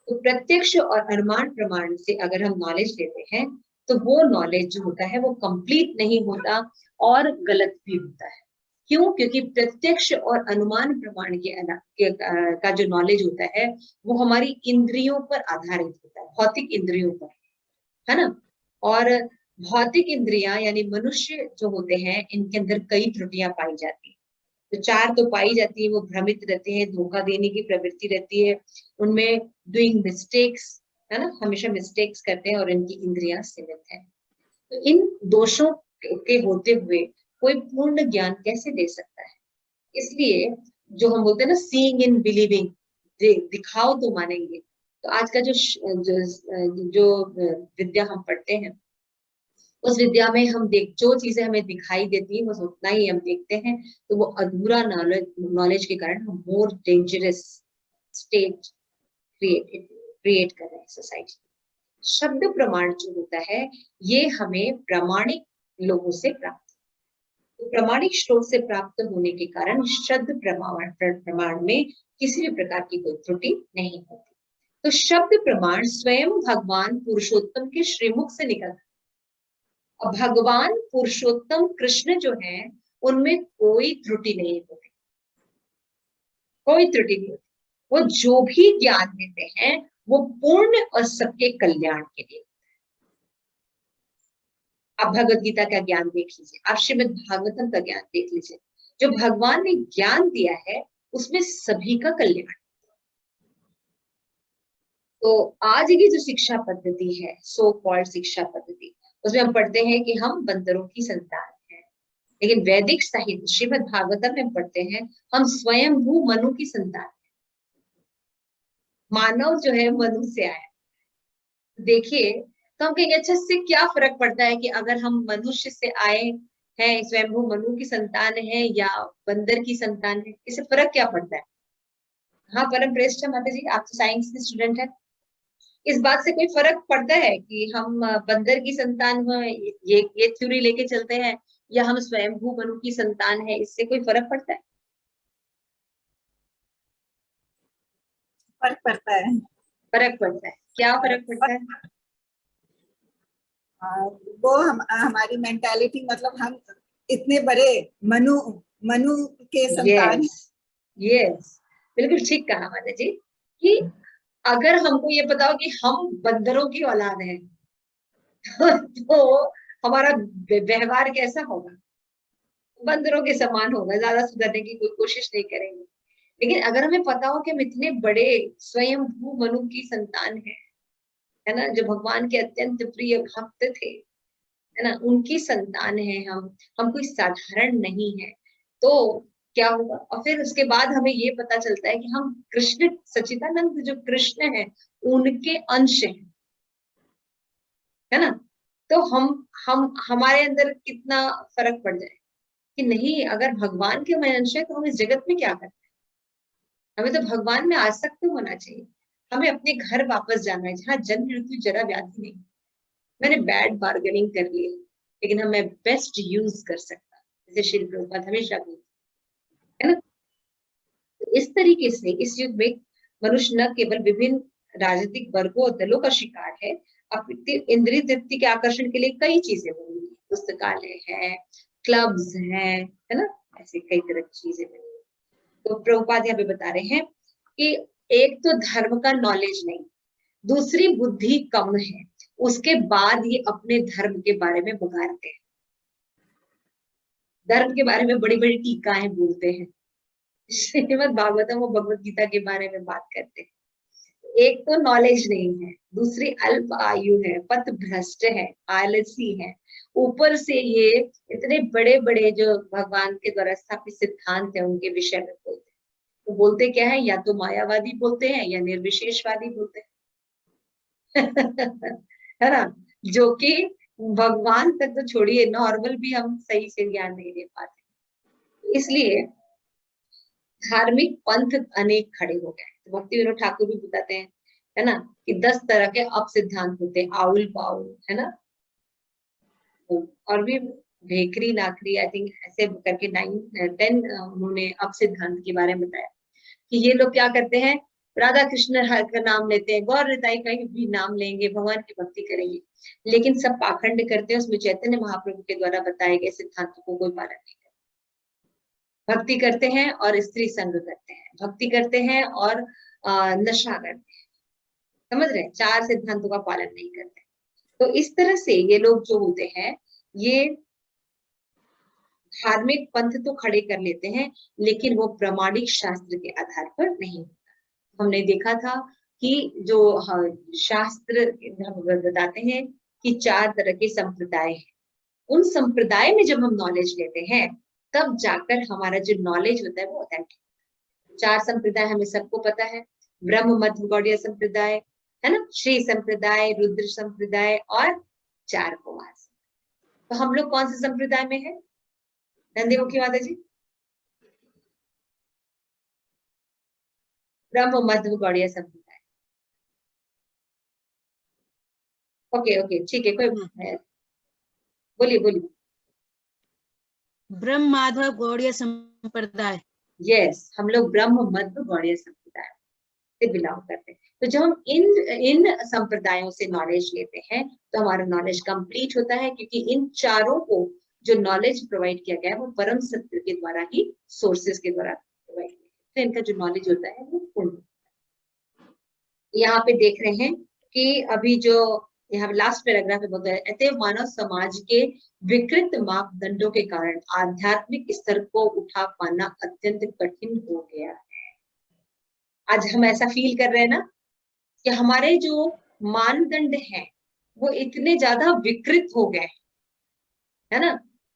तो प्रत्यक्ष और अनुमान प्रमाण से अगर हम नॉलेज लेते हैं तो वो नॉलेज जो होता है वो कंप्लीट नहीं होता और गलत भी होता है। क्यों? क्योंकि प्रत्यक्ष और अनुमान प्रमाण का जो नॉलेज होता है वो हमारी इंद्रियों पर आधारित होता है, भौतिक इंद्रियों पर, है ना। और भौतिक इंद्रियां यानी मनुष्य जो होते हैं इनके अंदर कई त्रुटियां पाई जाती हैं। तो 4 तो पाई जाती है, वो भ्रमित रहते हैं, धोखा देने की प्रवृत्ति रहती है, उनमें डूइंग मिस्टेक्स, है ना, हमेशा मिस्टेक्स करते हैं और इनकी इंद्रियां सीमित है। तो इन दोषों के होते हुए कोई पूर्ण ज्ञान कैसे दे सकता है? इसलिए जो हम बोलते हैं ना सीइंग इन बिलीविंग, दिखाओ तो मानेंगे। तो आज का जो विद्या हम पढ़ते हैं उस विद्या में हम जो चीजें हमें दिखाई देती है बस उतना ही हम देखते हैं। तो वो अधूरा नॉलेज के कारण हम मोर डेंजरस स्टेट क्रिएट कर रहे हैं सोसाइटी। शब्द प्रमाण जो होता है ये हमें प्रामाणिक लोगों से प्राप्त, तो प्रामाणिक स्रोत से प्राप्त होने के कारण शब्द प्रमाण में किसी भी प्रकार की कोई त्रुटि नहीं होती। तो शब्द प्रमाण स्वयं भगवान पुरुषोत्तम के श्रीमुख से निकलता। अब भगवान पुरुषोत्तम कृष्ण जो है उनमें कोई त्रुटि नहीं होती, कोई त्रुटि नहीं होती। वो जो भी ज्ञान देते हैं वो पूर्ण और सबके कल्याण के लिए। आप भगवत गीता का ज्ञान देख लीजिए, आप श्रीमद् भागवतम का ज्ञान देख लीजिए, जो भगवान ने ज्ञान दिया है उसमें सभी का कल्याण। तो आज की जो शिक्षा पद्धति है, सो कॉल्ड शिक्षा पद्धति, उसमें हम पढ़ते हैं कि हम बंदरों की संतान हैं, लेकिन वैदिक साहित्य श्रीमद् भागवतम में पढ़ते हैं हम स्वयंभू मनु की संतान हैं। मानव जो है मनु से आया। देखिए तो हम कहेंगे अच्छा इससे क्या फर्क पड़ता है कि अगर हम मनुष्य से आए हैं, स्वयंभू मनु की संतान है या बंदर की संतान है, इससे फर्क क्या पड़ता है? हाँ परम प्रेष्ठ माता जी, आप तो साइंस की स्टूडेंट है, इस बात से कोई फर्क पड़ता है कि हम बंदर की संतान हैं, ये थ्योरी लेके चलते हैं, या हम स्वयंभू मनु की संतान है, इससे कोई फर्क पड़ता है? फर्क पड़ता है। फर्क पड़ता है। क्या फर्क पड़ता है? वो हमारी मेंटालिटी, मतलब हम इतने बड़े मनु मनु के संतान। यस बिल्कुल ठीक कहा माता जी कि अगर हमको ये पता हो कि हम बंदरों की औलाद हैं तो हमारा व्यवहार कैसा होगा? बंदरों के समान होगा, ज्यादा सुधरने की कोई कोशिश नहीं करेंगे। लेकिन अगर हमें पता हो कि हम इतने बड़े स्वयंभू मनु की संतान है ना, जो भगवान के अत्यंत प्रिय भक्त थे, है ना, उनकी संतान है हम कोई साधारण नहीं है, तो क्या होगा? और फिर उसके बाद हमें ये पता चलता है कि हम कृष्ण सच्चिदानंद जो कृष्ण है उनके अंश हैं, है ना। तो हम हमारे अंदर कितना फर्क पड़ जाए कि नहीं, अगर भगवान के मनुष्य है तो हम इस जगत में क्या करते हैं, हमें तो भगवान में आसक्त होना चाहिए। हमें अपने घर वापस जाना है जहाँ जन्म मृत्यु जरा व्याधि नहीं। मैंने बैड बार्गेनिंग कर ली है, लेकिन हमें बेस्ट यूज कर सकता, जैसे श्री प्रभुपाद हमेशा बोलते है ना। इस तरीके से इस युग में मनुष्य न केवल विभिन्न राजनीतिक वर्गों और दलों का शिकार है, अपनी इंद्रिय तृप्ति के आकर्षण के लिए कई चीजें बनी हुई हैं। पुस्तकालय है, क्लब्स है ना, ऐसे कई तरह की चीजें बनी हुई। तो प्रभुपाद यहाँ पे बता रहे हैं कि एक तो धर्म का नॉलेज नहीं, दूसरी बुद्धि कम है, उसके बाद ये अपने धर्म के बारे में बगाड़ते हैं, धर्म के बारे में बड़ी बड़ी टीकाएं बोलते हैं, श्रीमद् भागवतम और भगवत गीता के बारे में बात करते हैं। एक तो नॉलेज नहीं है, दूसरी अल्प आयु है, पथ भ्रष्ट है, आलसी है, ऊपर से ये इतने बड़े बड़े जो भगवान के द्वारा स्थापित सिद्धांत है उनके विषय में बोलते हैं। तो बोलते क्या है, या तो मायावादी बोलते हैं या निर्विशेषवादी बोलते हैं है ना, जो कि भगवान तक तो छोड़िए, नॉर्मल भी हम सही से ज्ञान नहीं दे पाते। इसलिए धार्मिक पंथ अनेक खड़े हो गए। तो भक्ति विनोद ठाकुर भी बताते हैं, है ना, कि 10 तरह के अप सिद्धांत होते हैं, आउल पाउल, है ना, और भी भेकरी नाकरी, आई थिंक ऐसे करके 9-10 उन्होंने अप सिद्धांत के बारे में बताया कि ये लोग क्या करते हैं, राधा कृष्ण का नाम लेते हैं, गौर निताई का भी नाम लेंगे, भगवान की भक्ति करेंगे, लेकिन सब पाखंड करते हैं, उसमें चैतन्य महाप्रभु के द्वारा बताए गए सिद्धांतों को कोई पालन नहीं करते। भक्ति करते हैं और स्त्री संग करते हैं, भक्ति करते हैं और नशा करते हैं, समझ रहे हैं, 4 सिद्धांतों का पालन नहीं करते। तो इस तरह से ये लोग जो होते हैं, ये धार्मिक पंथ तो खड़े कर लेते हैं, लेकिन वो प्रामाणिक शास्त्र के आधार पर नहीं होता। हमने देखा था कि जो शास्त्र बताते हैं कि 4 तरह के संप्रदाय हैं, उन संप्रदाय में जब हम नॉलेज लेते हैं तब जाकर हमारा जो नॉलेज होता है वो ऑथेंटिक। 4 संप्रदाय हमें सबको पता है, ब्रह्म मध्य गौड़ीय संप्रदाय, है ना, श्री संप्रदाय, रुद्र संप्रदाय और 4 कुमार। तो हम लोग कौन से संप्रदाय में है, नंदी मुखी माता जी? ब्रह्म मध्य गौड़ीय संप्रदाय। ओके ओके ठीक है, कोई बोलिए बोलिए। ब्रह्म माधव गौड़ीय संप्रदाय। यस, हम लोग ब्रह्म मध्य गौड़ीय संप्रदाय से बिलोंग करते हैं। तो जब हम इन संप्रदायों से नॉलेज लेते हैं तो हमारा नॉलेज कंप्लीट होता है, क्योंकि इन चारों को जो नॉलेज प्रोवाइड किया गया है वो परम सत्य के द्वारा ही, सोर्सेस के द्वारा प्रोवाइड किया गया है। तो इनका जो नॉलेज होता है वो पूर्ण होता है। यहाँ पे देख रहे हैं कि अभी जो यहाँ लास्ट पैराग्राफ में बोलता है, अतएव मानव समाज के विकृत मापदंडों के कारण आध्यात्मिक स्तर को उठा पाना अत्यंत कठिन हो गया है। आज हम ऐसा फील कर रहे हैं ना कि हमारे जो मानदंड हैं वो इतने ज्यादा विकृत हो गए, है ना,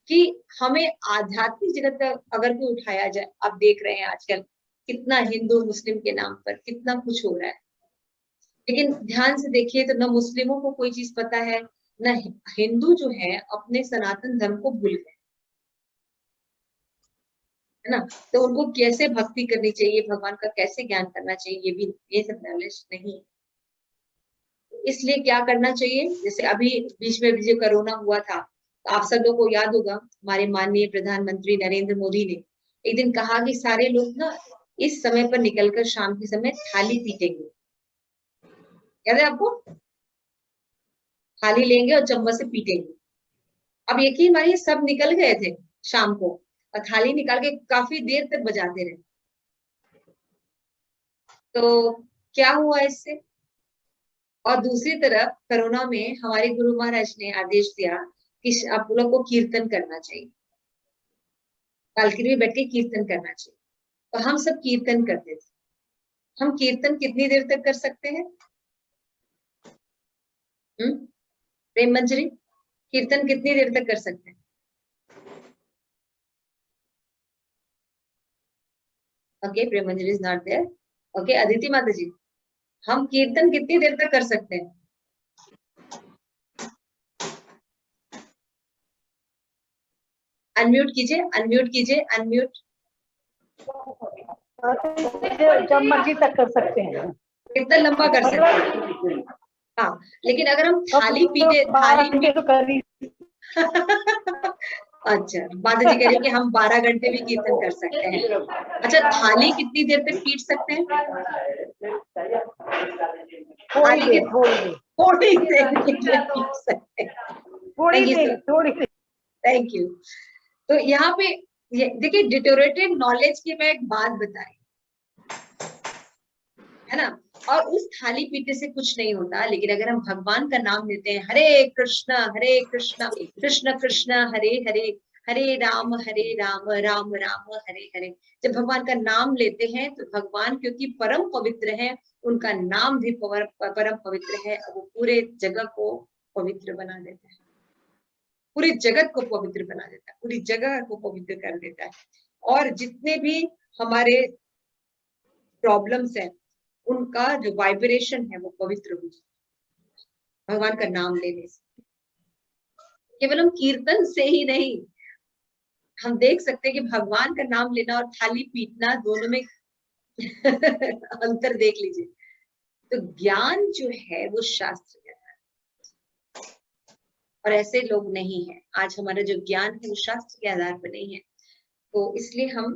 कि हमें आध्यात्मिक जगत का अगर कोई उठाया जाए, आप देख रहे हैं आजकल कितना हिंदू मुस्लिम के नाम पर कितना कुछ हो रहा है, लेकिन ध्यान से देखिए तो न मुस्लिमों को कोई चीज पता है, न हिंदू जो है अपने सनातन धर्म को भूल गए, है ना। तो उनको कैसे भक्ति करनी चाहिए, भगवान का कैसे ज्ञान करना चाहिए, ये भी, ये सब नॉलेज नहीं। इसलिए क्या करना चाहिए, जैसे अभी बीच में जो कोरोना हुआ था, तो आप सब लोग को याद होगा हमारे माननीय प्रधानमंत्री नरेंद्र मोदी ने एक दिन कहा कि सारे लोग ना इस समय पर निकलकर शाम के समय थाली पीटेंगे, याद है आपको? थाली लेंगे और चम्मच से पीटेंगे। अब यकीन मानिए सब निकल गए थे शाम को और थाली निकाल के काफी देर तक बजाते रहे। तो क्या हुआ इससे? और दूसरी तरफ कोरोना में हमारे गुरु महाराज ने आदेश दिया कि आप लोग को कीर्तन करना चाहिए, बालकनी में बैठ के कीर्तन करना चाहिए। तो हम सब कीर्तन करते थे। हम कीर्तन कितनी देर तक कर सकते हैं? प्रेम मंजरी, कीर्तन कितनी देर तक कर सकते हैं? Okay, Prem Manjari is not there. Okay, Aditi माता जी, हम कीर्तन कितनी देर तक कर सकते हैं? अनम्यूट कीजिए, अनम्यूट कीजिए, अनम्यूट। जब मर्जी तक कर सकते हैं। कितना लंबा कर सकते हैं? हाँ, लेकिन अगर हम थाली पीटे, थाली पीटे तो कर ही अच्छा, माता जी कह रही कि हम 12 घंटे भी कीर्तन कर सकते हैं। अच्छा, थाली कितनी देर तक पीट सकते हैं? थाली की थोड़ी देर के लिए पीट सकते हैं। थोड़ी देर। Thank you. तो यहाँ पे देखिए, डिटोरेटेड नॉलेज की मैं एक बात बताई है ना, और उस थाली पीटे से कुछ नहीं होता, लेकिन अगर हम भगवान का नाम लेते हैं, हरे कृष्णा कृष्ण कृष्ण हरे हरे, हरे राम राम राम हरे हरे। जब भगवान का नाम लेते हैं तो भगवान क्योंकि परम पवित्र है, उनका नाम भी परम पवित्र है, वो पूरे जगह को पवित्र बना देता है, पूरी जगत को पवित्र बना देता है, पूरी जगह को पवित्र कर देता है। और जितने भी हमारे प्रॉब्लम्स हैं, उनका जो वाइब्रेशन है वो पवित्र हो जाए भगवान का नाम लेने से। केवल हम कीर्तन से ही नहीं, हम देख सकते हैं कि भगवान का नाम लेना और थाली पीटना दोनों में अंतर देख लीजिए। तो ज्ञान जो है वो शास्त्र का है, और ऐसे लोग नहीं है। आज हमारा जो ज्ञान है वो शास्त्र के आधार पर नहीं है, तो इसलिए हम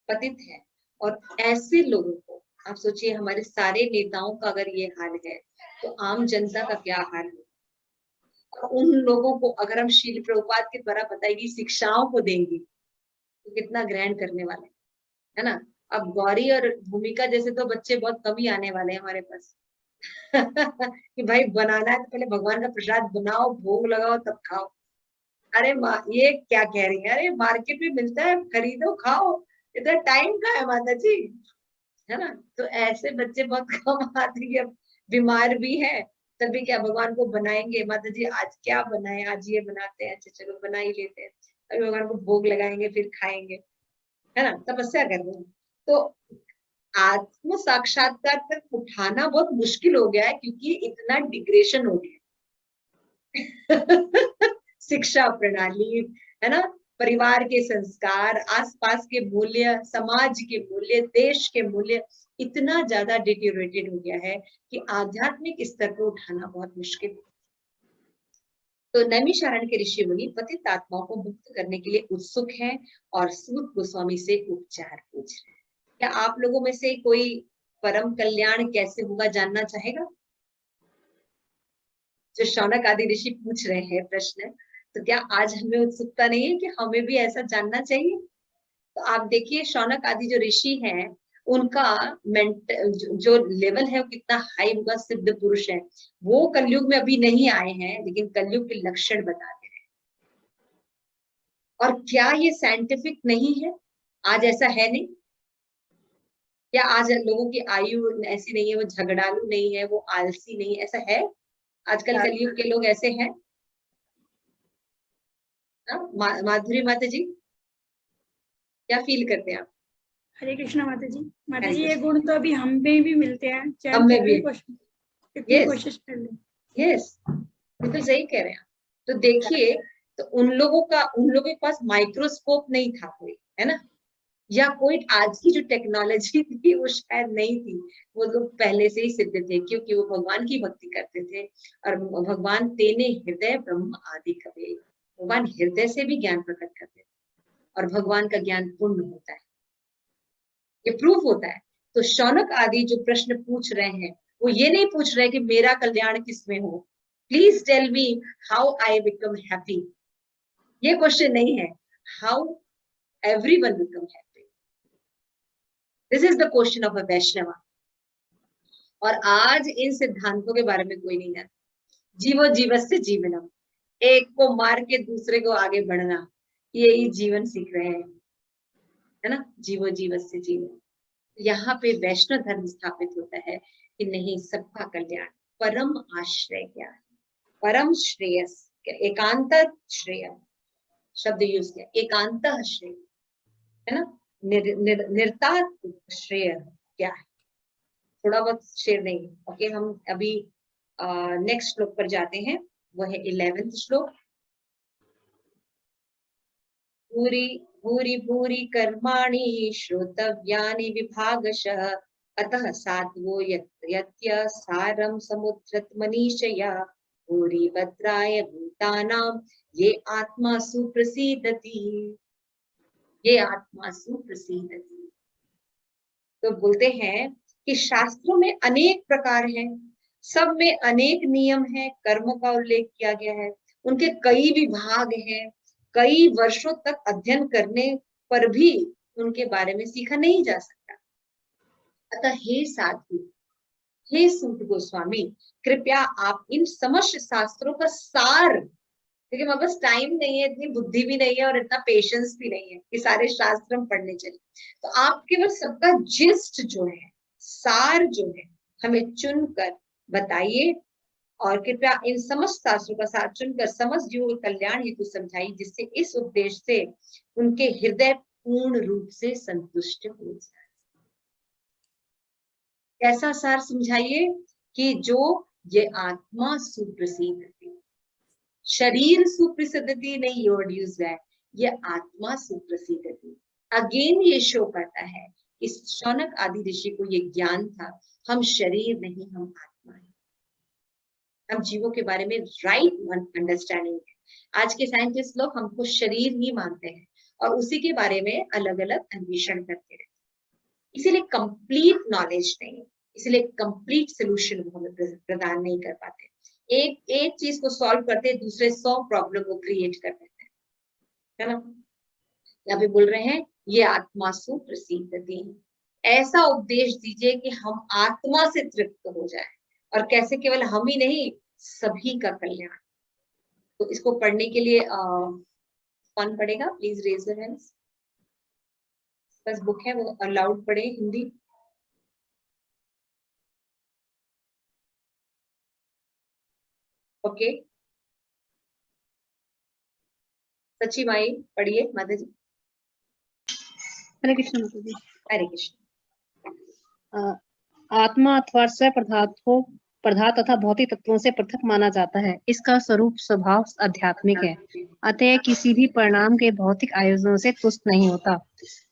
पतित हैं। और ऐसे लोगों को आप सोचिए, हमारे सारे नेताओं का अगर ये हाल है तो आम जनता का क्या हाल है। उन लोगों को अगर हम शील प्रभुपाद के द्वारा बताई गई शिक्षाओं को देंगे तो कितना ग्रहण करने वाले है ना। अब गौरी और भूमिका जैसे तो बच्चे बहुत कम ही आने वाले हैं हमारे पास कि भाई बनाना है तो पहले भगवान का प्रसाद बनाओ, भोग लगाओ, तब खाओ। अरे माँ, ये क्या कह रही है? अरे मार्केट में मिलता है, खरीदो खाओ, इतना टाइम का है माता जी, है ना। तो ऐसे बच्चे बहुत कम आते हैं। अब बीमार भी है तभी क्या भगवान को बनाएंगे, माता जी आज क्या बनाए, आज ये बनाते हैं, अच्छा चलो बना ही लेते हैं, अभी भगवान को भोग लगाएंगे फिर खाएंगे, है ना, तपस्या कर रहे हैं। तो आत्म साक्षात्कार तक उठाना बहुत मुश्किल हो गया है, क्योंकि इतना डिग्रेशन हो गया शिक्षा प्रणाली, है ना, परिवार के संस्कार, आसपास के मूल्य, समाज के मूल्य, देश के मूल्य इतना ज्यादा डिटेरियोरेटेड हो गया है कि आध्यात्मिक स्तर पर उठाना बहुत मुश्किल है। तो नैमिषारण्य के ऋषि मुनि पतित आत्माओं को मुक्त करने के लिए उत्सुक हैं और सूत गोस्वामी से उपचार पूछ रहे हैं। क्या आप लोगों में से कोई परम कल्याण कैसे होगा जानना चाहेगा? जो शौनक आदि ऋषि पूछ रहे हैं प्रश्न, तो क्या आज हमें उत्सुकता नहीं है कि हमें भी ऐसा जानना चाहिए? तो आप देखिए, शौनक आदि जो ऋषि हैं, उनका जो लेवल है वो कितना हाई, उनका सिद्ध पुरुष है। वो कलयुग में अभी नहीं आए हैं, लेकिन कलयुग के लक्षण बताते हैं। और क्या ये साइंटिफिक नहीं है? आज ऐसा है नहीं क्या? आज लोगों की आयु ऐसी नहीं है, वो झगड़ालू नहीं है, वो आलसी नहीं है, ऐसा है? आजकल कलयुग के लोग ऐसे हैं? माधुरी माता जी, क्या फील करते हैं आप? हरे कृष्णा माता जी, ये गुण तो अभी हम में भी मिलते हैं, चाहे हम में भी कितनी कोशिश कर ले। यस, बिल्कुल सही कह रहे हैं। तो देखिए, तो उन लोगों के पास माइक्रोस्कोप नहीं था कोई, है ना, या कोई आज की जो टेक्नोलॉजी थी वो शायद नहीं थी। वो लोग पहले से ही सिद्ध थे, क्योंकि वो भगवान की भक्ति करते थे। और भगवान तेने हृदय ब्रह्म आदि कवे, भगवान हृदय से भी ज्ञान प्रकट करते थे, और भगवान का ज्ञान पूर्ण होता है, ये प्रूफ होता है। तो शौनक आदि जो प्रश्न पूछ रहे हैं, वो ये नहीं पूछ रहे कि मेरा कल्याण किसमें हो, please tell me how I become happy. ये क्वेश्चन नहीं है, how everyone become happy. This is the question of a Vaishnav. और आज इन सिद्धांतों के बारे में कोई नहीं जानता। जीवो जीवस्य जीवनम, एक को मार के दूसरे को आगे बढ़ना, यही जीवन सीख रहे हैं, है ना, जीवो जीवस्य जीवन। यहाँ पे वैष्णव धर्म स्थापित होता है कि नहीं, सबका कल्याण, परम आश्रय क्या है, परम श्रेयस, एकांत श्रेय शब्द यूज किया, एकांत श्रेय, है ना, निर्तात श्रेय क्या है। थोड़ा बहुत शेर नहीं। ओके, हम अभी नेक्स्ट श्लोक पर जाते हैं, वो है 11वें श्लोक। भूरि भूरि भूरि कर्माणि श्रोतव्यानि विभागशः अतः सात्वो यत्य सारं समुद्रत मनीषया भूरि भद्राय भूतानां ये आत्मा सुप्रसीदति, ये आत्मा सुप्रसीदति। तो बोलते हैं कि शास्त्रों में अनेक प्रकार हैं, सब में अनेक नियम है, कर्मों का उल्लेख किया गया है, उनके कई विभाग हैं, कई वर्षों तक अध्ययन करने पर भी उनके बारे में सीखा नहीं जा सकता। अतः हे साधु, हे सूत गोस्वामी, कृपया आप इन समस्त शास्त्रों का सार, क्योंकि हमारे पास टाइम नहीं है, इतनी बुद्धि भी नहीं है और इतना पेशेंस भी नहीं है कि सारे शास्त्र हम पढ़ने चले, तो आप केवल सबका जिस्ट जो है, सार जो है, हमें चुनकर बताइए और कृपया इन समस्त शास्त्रों का सार चुनकर समस्त जीवों के कल्याण हेतु समझाइए, जिससे इस उपदेश से उनके हृदय पूर्ण रूप से संतुष्ट हो जाए। ऐसा सार समझाइए कि जो ये आत्मा सुप्रसिद्ध, शरीर सुप्रसिद्धि नहीं वर्ड यूज है, ये आत्मा सुप्रसिद्धि। अगेन ये शो करता है इस शौनक आदि ऋषि को ये ज्ञान था, हम शरीर नहीं, हम आत्मा है, हम जीवों के बारे में राइट अंडरस्टैंडिंग है। आज के साइंटिस्ट लोग हमको शरीर ही मानते हैं और उसी के बारे में अलग अलग अन्वेषण करते रहते हैं, इसीलिए कंप्लीट नॉलेज नहीं है, इसलिए कंप्लीट सोल्यूशन वो हमें प्रदान नहीं कर पाते। एक चीज को सॉल्व करते दूसरे 100 प्रॉब्लम को क्रिएट कर देते हैं, है ना। यहाँ पे बोल रहे हैं ये आत्मा सुप्रसिद्धि, ऐसा उपदेश दीजिए कि हम आत्मा से तृप्त हो जाए, और कैसे, केवल हम ही नहीं, सभी का कल्याण। तो इसको पढ़ने के लिए कौन पढ़ेगा? Please raise your hands. बस बुक है वो अलाउड पढ़े, हिंदी। ओके, सची माई पढ़िए माता जी। हरे कृष्ण माता जी। हरे कृष्ण। आत्मा अथवा स्वयं पदार्थ तथा भौतिक तत्वों से पृथक माना जाता है। इसका स्वरूप स्वभाव आध्यात्मिक है, अतः किसी भी परिणाम के भौतिक आयोजनों से तुष्ट नहीं होता।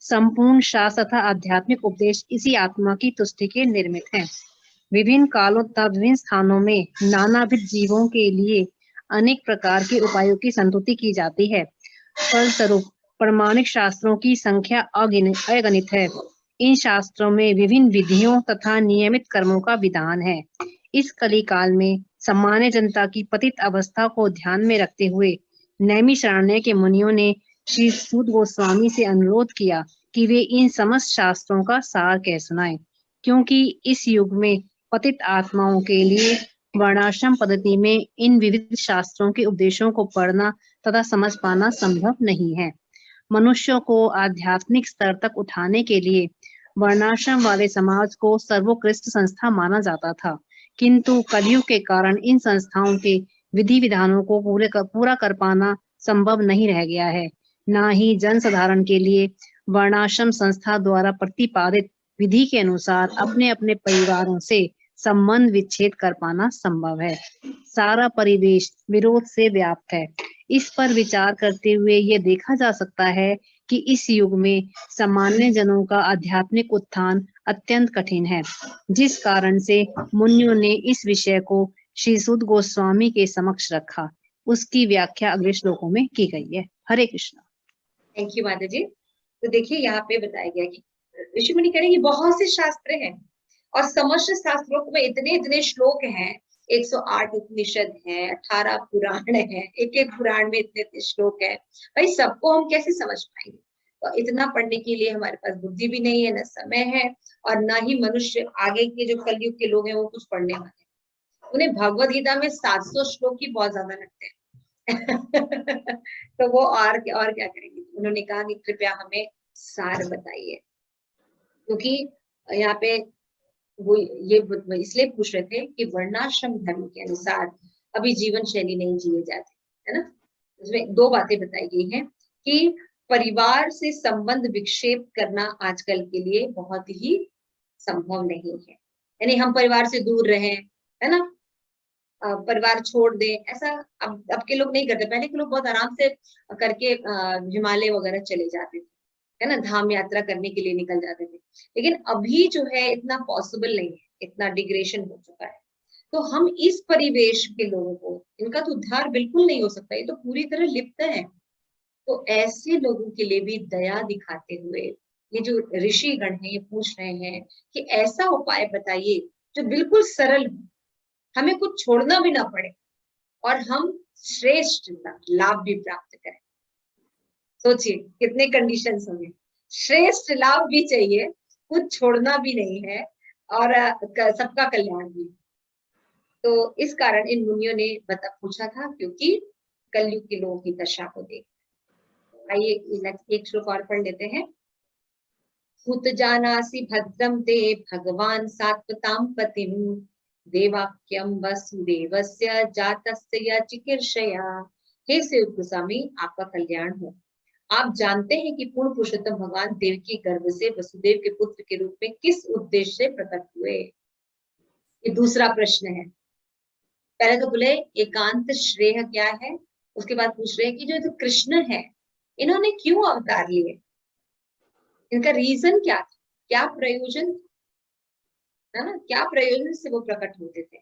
संपूर्ण शास्त्र तथा आध्यात्मिक उपदेश इसी आत्मा की तुष्टि के निर्मित है। विभिन्न कालों तथा विभिन्न स्थानों में नानाविध जीवों के लिए अनेक प्रकार के उपायों की संतुति की जाती है। फलस्वरूप प्रमाणिक शास्त्रों की संख्या अगणित है। इन शास्त्रों में विभिन्न विधियों तथा नियमित कर्मों का विधान है। इस कली काल में सामान्य जनता की पतित अवस्था को ध्यान में रखते हुए नैमिषारण्य के मुनियों ने श्री सूत गोस्वामी से अनुरोध किया कि वे इन समस्त शास्त्रों का सार कह सुनाएं, क्योंकि इस युग में पतित आत्माओं के लिए वर्णाश्रम पद्धति में इन विविध शास्त्रों के उपदेशों को पढ़ना तथा समझ पाना संभव नहीं है। मनुष्यों को आध्यात्मिक स्तर तक उठाने के लिए वर्णाश्रम वाले समाज को सर्वोत्कृष्ट संस्था माना जाता था, किंतु कलयुग के कारण इन संस्थाओं के विधि विधानों को पूरा कर पाना संभव नहीं रह गया है। न ही जनसाधारण के लिए वर्णाश्रम संस्था द्वारा प्रतिपादित विधि के अनुसार अपने अपने परिवारों से संबंध विच्छेद कर पाना संभव है। सारा परिवेश विरोध से व्याप्त है। इस पर विचार करते हुए ये देखा जा सकता है कि इस युग में सामान्य जनों का आध्यात्मिक उत्थान अत्यंत कठिन है, जिस कारण से मुनियों ने इस विषय को श्री सूत गोस्वामी के समक्ष रखा। उसकी व्याख्या अगले श्लोकों में की गई है। हरे कृष्ण। थैंक यू माता जी। तो देखिए यहाँ पे बताया गया कि ऋषि मुनि कह रहे हैं बहुत से शास्त्र हैं और समस्त शास्त्रों में इतने इतने श्लोक हैं, 108 उपनिषद है, 18 पुराण है, एक एक पुराण में इतने इतने श्लोक है, भाई सबको हम कैसे समझ पाएंगे? तो इतना पढ़ने के लिए हमारे पास बुद्धि भी नहीं है, न समय है, और न ही मनुष्य, आगे के जो कलयुग के लोग हैं वो कुछ पढ़ने वाले हैं। उन्हें भगवद गीता में 700 श्लोक ही बहुत ज्यादा लगते हैं। तो वो और क्या करेंगे? उन्होंने कहा कि कृपया हमें सार बताइए, क्योंकि यहाँ पे वो ये इसलिए पूछ रहे थे कि वर्णाश्रम धर्म के अनुसार अभी जीवन शैली नहीं जिए जाते, है ना। इसमें 2 बातें बताई गई हैं कि परिवार से संबंध विक्षेप करना आजकल के लिए बहुत ही संभव नहीं है, यानी हम परिवार से दूर रहें, है ना, परिवार छोड़ दें, ऐसा अब के लोग नहीं करते। पहले के लोग बहुत आराम से करके हिमालय वगैरह चले जाते थे, है ना, धाम यात्रा करने के लिए निकल जाते थे। लेकिन अभी जो है इतना पॉसिबल नहीं है, इतना डिग्रेडेशन हो चुका है। तो हम इस परिवेश के लोगों को, इनका तो उद्धार बिल्कुल नहीं हो सकता, ये तो पूरी तरह लिप्त है। तो ऐसे लोगों के लिए भी दया दिखाते हुए ये जो ऋषिगण हैं ये पूछ रहे हैं कि ऐसा उपाय बताइए जो बिल्कुल सरल हो, हमें कुछ छोड़ना भी ना पड़े और हम श्रेष्ठ लाभ भी प्राप्त करें। सोचिए कितने कंडीशंस होंगे, श्रेष्ठ लाभ भी चाहिए, कुछ छोड़ना भी नहीं है, और सबका कल्याण भी। तो इस कारण इन मुनियों ने पूछा था, क्योंकि कलयुग के लोगों की दशा को देख। आइए एक श्लोक और पढ़ लेते हैं। हुत जानासि भद्रम ते भगवान सात्वतां पतिम देवाक्यम वसुदेवस्य जातस्य या चिकीर्षया। हे शिव गोस्वामी, आपका कल्याण हो। आप जानते हैं कि पूर्ण पुरुषोत्तम भगवान देव के गर्भ से वसुदेव के पुत्र के रूप में किस उद्देश्य से प्रकट हुए। ये दूसरा प्रश्न है। पहले तो बोले एकांत श्रेय क्या है, उसके बाद पूछ रहे हैं कि जो कृष्ण है इन्होंने क्यों अवतार लिए, इनका रीजन क्या था, क्या प्रयोजन, है ना, क्या प्रयोजन से वो प्रकट होते थे।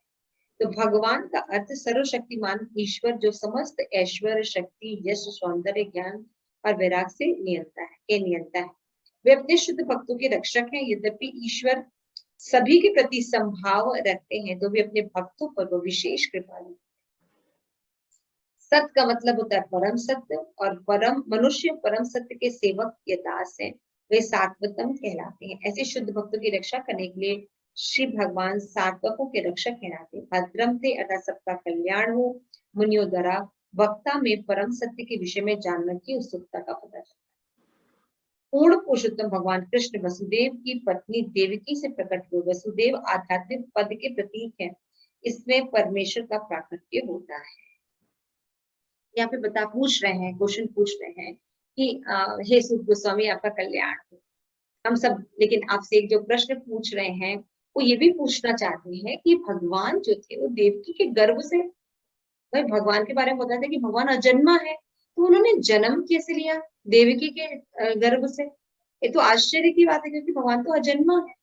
तो भगवान का अर्थ सर्वशक्तिमान ईश्वर जो समस्त ऐश्वर्य, शक्ति, यश, सौंदर्य, ज्ञान और वैराग से नियंता है। वे अपने शुद्ध भक्तों के रक्षक हैं। यद्यपि ईश्वर सभी के प्रति संभाव रखते हैं तो वे अपने भक्तों पर वो विशेष कृपालु। सत्य का मतलब होता है परम सत्य, और परम मनुष्य परम सत्य के सेवक या दास है, वे सात्वतम कहलाते हैं। ऐसे शुद्ध भक्तों की रक्षा करने के लिए श्री भगवान सात्वकों के रक्षक कहलाते हैं। भद्रम थे अर्थात सबका कल्याण हो। मुनियों द्वारा वक्ता में परम सत्य के विषय में जानने की उत्सुकता का पता चलता है। पूर्ण पुरुषोत्तम भगवान कृष्ण वसुदेव की पत्नी देवकी से प्रकट हुए। वसुदेव आध्यात्मिक पद के प्रतीक है, इसमें परमेश्वर का प्राकट्य होता है। यहाँ पे पूछ रहे हैं, क्वेश्चन पूछ रहे हैं कि हे सुत गोस्वामी, आपका कल्याण हो। हम सब लेकिन आपसे एक जो प्रश्न पूछ रहे हैं वो ये भी पूछना चाहते हैं कि भगवान जो थे वो देवकी के गर्भ से, भाई भगवान के बारे में बताते हैं कि भगवान अजन्मा है, तो उन्होंने जन्म कैसे लिया देवकी के गर्भ से। ये तो आश्चर्य की बात है, क्योंकि भगवान तो अजन्मा है।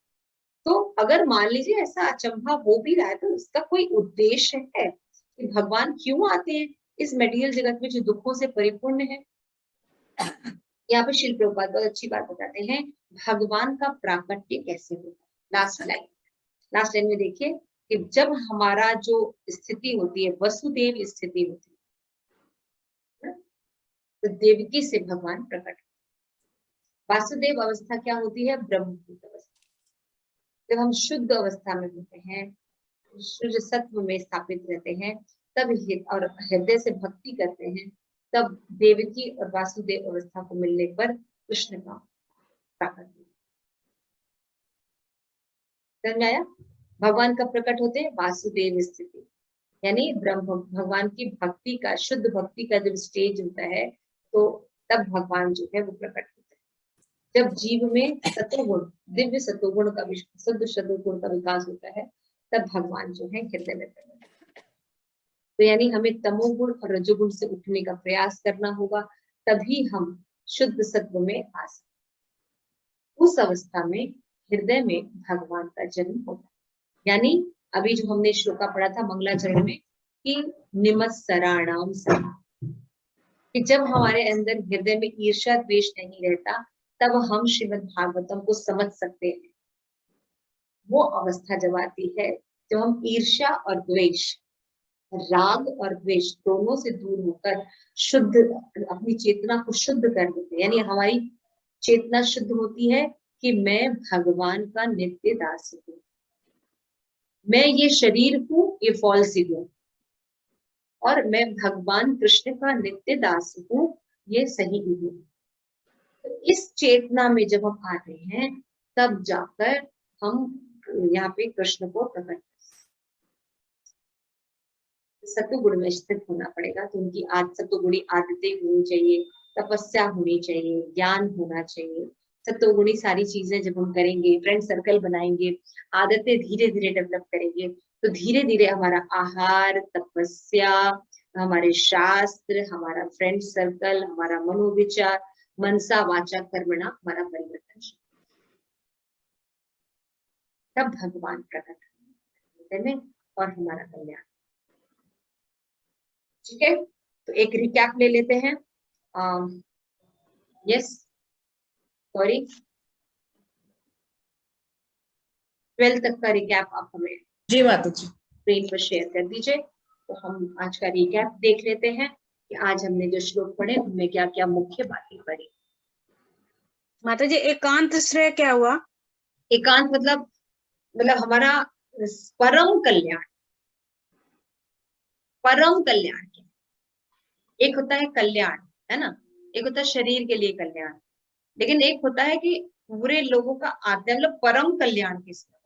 तो अगर मान लीजिए ऐसा अचंभा हो भी रहा है तो उसका कोई उद्देश्य है कि भगवान क्यों आते हैं इस मटेरियल जगत में जो दुखों से परिपूर्ण है। यहाँ पे श्रील प्रभुपाद बहुत अच्छी बात बताते हैं, भगवान का प्राकट्य कैसे होता है। लास्ट लाइन में देखिए कि जब हमारा जो स्थिति होती है वसुदेव स्थिति होती है, तो देवकी से भगवान प्रकट। वासुदेव अवस्था क्या होती है, ब्रह्मभूत अवस्था। जब हम शुद्ध अवस्था में होते हैं, शुद्ध सत्व में स्थापित रहते हैं, तब और हृदय से भक्ति करते हैं, तब देवकी और वासुदेव अवस्था को मिलने पर कृष्ण का प्राकट्य। समझ में आया? भगवान कब प्रकट होते हैं, वासुदेव स्थिति, यानी ब्रह्म भगवान की भक्ति का, शुद्ध भक्ति का जब स्टेज होता है तो तब भगवान जो है वो प्रकट होते हैं। जब जीव में सतोगुण, दिव्य सतोगुण का, शुद्ध सतोगुण का विकास होता है, तब भगवान जो है हृदय में प्रकट। तो यानी हमें तमोगुण और रजोगुण से उठने का प्रयास करना होगा, तभी हम शुद्ध सत्व में आ सकते। उस अवस्था में हृदय में भगवान का जन्म होता है। यानी अभी जो हमने श्लोका पढ़ा था मंगलाचरण में कि निमत्सराणाम सह, कि जब हमारे अंदर हृदय में ईर्ष्या द्वेष नहीं रहता तब हम श्रीमद् भागवतम को समझ सकते हैं। वो अवस्था जब आती है जब हम ईर्ष्या और द्वेष, राग और द्वेष दोनों से दूर होकर शुद्ध, अपनी चेतना को शुद्ध कर देते हैं। यानी हमारी चेतना शुद्ध होती है कि मैं भगवान का नित्य दास हूँ, मैं ये शरीर हूँ, ये फॉल्स ईगो, और मैं भगवान कृष्ण का नित्य दास हूँ, ये सही ईगो। तो इस चेतना में जब हम आते हैं तब जाकर हम यहाँ पे कृष्ण को प्रकट, सत्वगुण में स्थित होना पड़ेगा। तो उनकी सत्वगुणी आदतें होनी चाहिए, तपस्या होनी चाहिए, ज्ञान होना चाहिए, सत्वगुणी सारी चीजें जब हम करेंगे, फ्रेंड सर्कल बनाएंगे, आदतें धीरे धीरे डेवलप करेंगे, तो धीरे धीरे हमारा आहार, तपस्या, हमारे शास्त्र, हमारा फ्रेंड सर्कल, हमारा मनोविचार, मनसा वाचा कर्मणा, हमारा परिवर्तन तब भगवान प्रकट होते हैं और हमारा कल्याण। ठीक है, तो एक रिकैप ले लेते हैं। यस, सॉरी, 12 तक का रिकैप आप हमें जी माता जी। स्क्रीन पर शेयर कर दीजिए। तो हम आज का रिकैप देख लेते हैं कि आज हमने जो श्लोक पढ़े उनमें क्या क्या मुख्य बातें पढ़ी। माता जी एकांत श्रेय क्या हुआ? एकांत मतलब हमारा परम कल्याण। परम कल्याण क्या? एक होता है कल्याण, है ना, एक होता है शरीर के लिए कल्याण, लेकिन एक होता है कि पूरे लोगों का आत्मा, मतलब परम कल्याण किसका?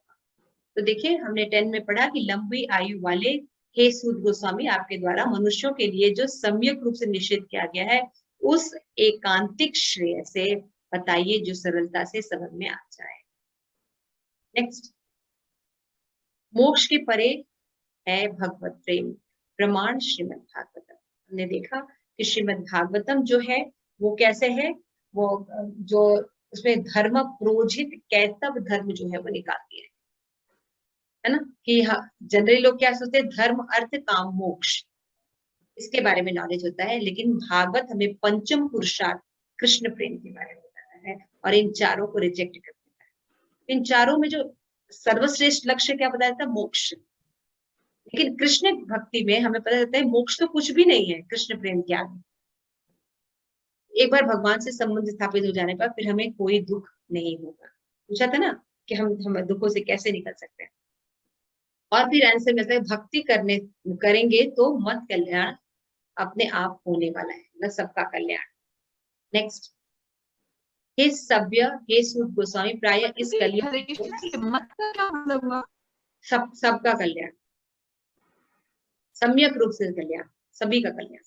तो देखिए, हमने 10 में पढ़ा कि लंबी आयु वाले हे सूत गोस्वामी, आपके द्वारा मनुष्यों के लिए जो सम्यक रूप से निषेध किया गया है, उस एकांतिक श्रेय से बताइए जो सरलता से समझ में आ जाए। नेक्स्ट, मोक्ष के परे है भगवत प्रेम। प्रमाण श्रीमद् भागवतम। हमने देखा कि श्रीमद् भागवतम जो है वो कैसे है, वो जो उसमें धर्म प्रोजित कैतव धर्म जो है वो निकालती है ना, कि जनरली लोग क्या सोचते हैं, धर्म अर्थ काम मोक्ष, इसके बारे में नॉलेज होता है, लेकिन भागवत हमें पंचम पुरुषार्थ कृष्ण प्रेम के बारे में बताता है और इन चारों को रिजेक्ट कर देता है। इन चारों में जो सर्वश्रेष्ठ लक्ष्य क्या बताया था, मोक्ष। लेकिन कृष्ण भक्ति में हमें पता चलता है मोक्ष तो कुछ भी नहीं है कृष्ण प्रेम के आगे। एक बार भगवान से संबंध स्थापित हो जाने पर फिर हमें कोई दुख नहीं होगा। पूछा था ना कि हम दुखों से कैसे निकल सकते हैं, और फिर आंसर मिलता है भक्ति करेंगे तो मत कल्याण अपने आप होने वाला है, मतलब सबका कल्याण। नेक्स्ट, हे सभ्य हे सूत गोस्वामी, प्राय इस कलयुग मत का क्या मतलब हुआ? सबका कल्याण, सम्यक रूप से कल्याण, सभी का कल्याण।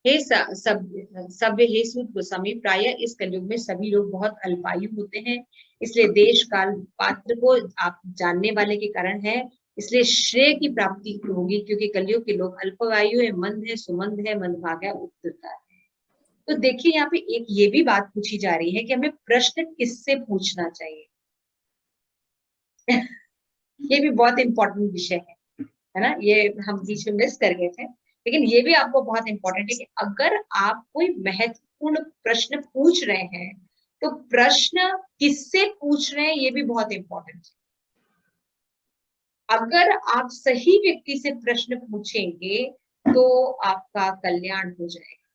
हे सभ्य हे सूत गोस्वामी, प्राय इस कलयुग में सभी लोग बहुत अल्पायु होते हैं, इसलिए देश काल पात्र को आप जानने वाले के कारण है, इसलिए श्रेय की प्राप्ति होगी, क्योंकि कलयुग के लोग अल्पायु है, मंद है, सुमंद है, मंदभागा है, उद्धता है। तो देखिए यहाँ पे एक ये भी बात पूछी जा रही है कि हमें प्रश्न किससे पूछना चाहिए। ये भी बहुत इंपॉर्टेंट विषय है ना, ये हम बीच में मिस कर गए थे, लेकिन ये भी आपको बहुत इंपॉर्टेंट है कि अगर आप कोई महत्वपूर्ण प्रश्न पूछ रहे हैं तो प्रश्न किससे पूछ रहे हैं ये भी बहुत इंपॉर्टेंट है। अगर आप सही व्यक्ति से प्रश्न पूछेंगे तो आपका कल्याण हो जाएगा,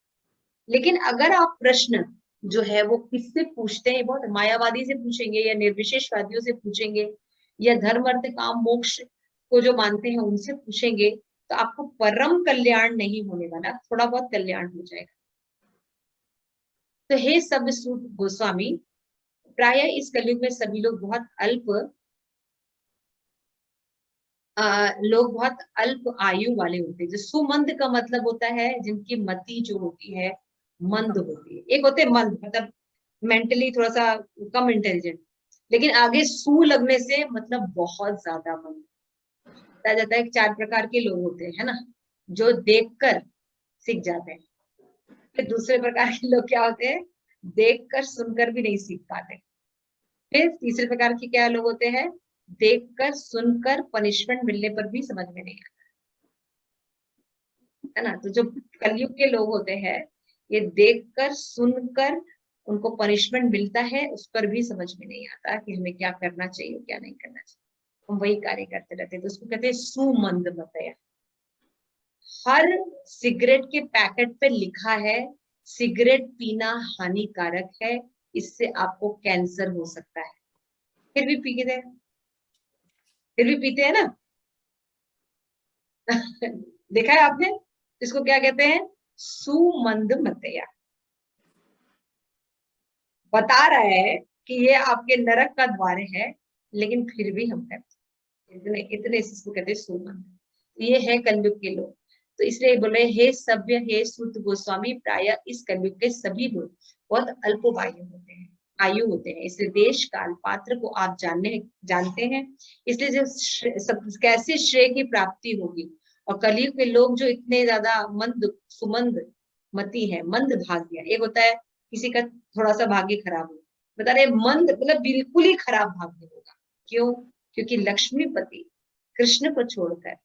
लेकिन अगर आप प्रश्न जो है वो किससे पूछते हैं, बहुत मायावादी से पूछेंगे या निर्विशेषवादियों से पूछेंगे या धर्म अर्थ काम मोक्ष को जो मानते हैं उनसे पूछेंगे, तो आपको परम कल्याण नहीं होने वाला, थोड़ा बहुत कल्याण हो जाएगा। तो हे सब सूत गोस्वामी, प्राय इस कलयुग में सभी लोग बहुत अल्प आयु वाले होते हैं। जो सुमंद का मतलब होता है जिनकी मति जो होती है मंद होती है। एक होते हैं मंद, मतलब मेंटली थोड़ा सा कम इंटेलिजेंट, लेकिन आगे सू लगने से मतलब बहुत ज्यादा मंद। बताया जाता है कि 4 प्रकार के लोग होते हैं, है ना, जो देखकर सीख जाते हैं। फिर दूसरे प्रकार के लोग क्या होते हैं, देखकर सुनकर भी नहीं सीख पाते। फिर तीसरे प्रकार के क्या लोग होते हैं, देखकर सुनकर पनिशमेंट मिलने पर भी समझ में नहीं आता, है ना। तो जो कलयुग के लोग होते हैं, ये देखकर सुनकर उनको पनिशमेंट मिलता है, उस पर भी समझ में नहीं आता कि हमें क्या करना चाहिए क्या नहीं करना चाहिए, हम वही कार्य करते रहते हैं। तो उसको कहते हैं सुमंद मतया। हर सिगरेट के पैकेट पे लिखा है सिगरेट पीना हानिकारक है, इससे आपको कैंसर हो सकता है, फिर भी पीते हैं ना। देखा है आपने, इसको क्या कहते हैं, सुमंद मतया। बता रहा है कि ये आपके नरक का द्वार है, लेकिन फिर भी हम करते इतने इसको कहते हैं सुमंद। ये है कलयुग के लोग। तो इसलिए बोले हे सभ्य हे सूत गोस्वामी, प्राय इस कलयुग के सभी लोग बहुत अल्पवायु होते हैं, आयु होते हैं, इसलिए देश काल पात्र को आप जानते हैं, इसलिए कैसे श्रेय की प्राप्ति होगी। और कलयुग के लोग जो इतने ज्यादा सुमंद मति है, मंद भाग्य, एक होता है किसी का थोड़ा सा भाग्य खराब हो, बता रहे मंद मतलब बिल्कुल ही खराब भाग्य होगा। क्यों? क्योंकि लक्ष्मीपति कृष्ण को छोड़कर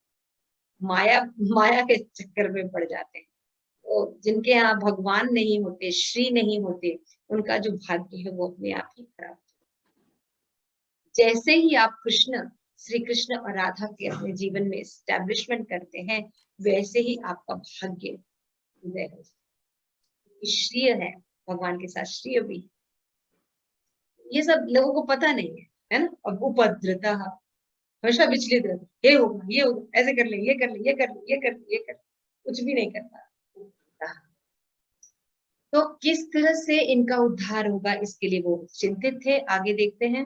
माया के चक्कर में पड़ जाते हैं। तो जिनके यहाँ भगवान नहीं होते, श्री नहीं होते, उनका जो भाग्य है वो अपने आप ही खराब। जैसे ही आप श्री कृष्ण और राधा के अपने जीवन में एस्टैब्लिशमेंट करते हैं, वैसे ही आपका भाग्य उदय हो जाए। श्रीय है, भगवान के साथ श्रीय भी, ये सब लोगों को पता नहीं है ना। अब उपद्रता हमेशा विचलित रहते, ये होगा, ये होगा, ऐसे कर ले, ये कर ले, ये कर ले, ये कर ले, ये कर ले, कुछ भी नहीं करता। तो किस तरह से इनका उद्धार होगा, इसके लिए वो चिंतित थे। आगे देखते हैं,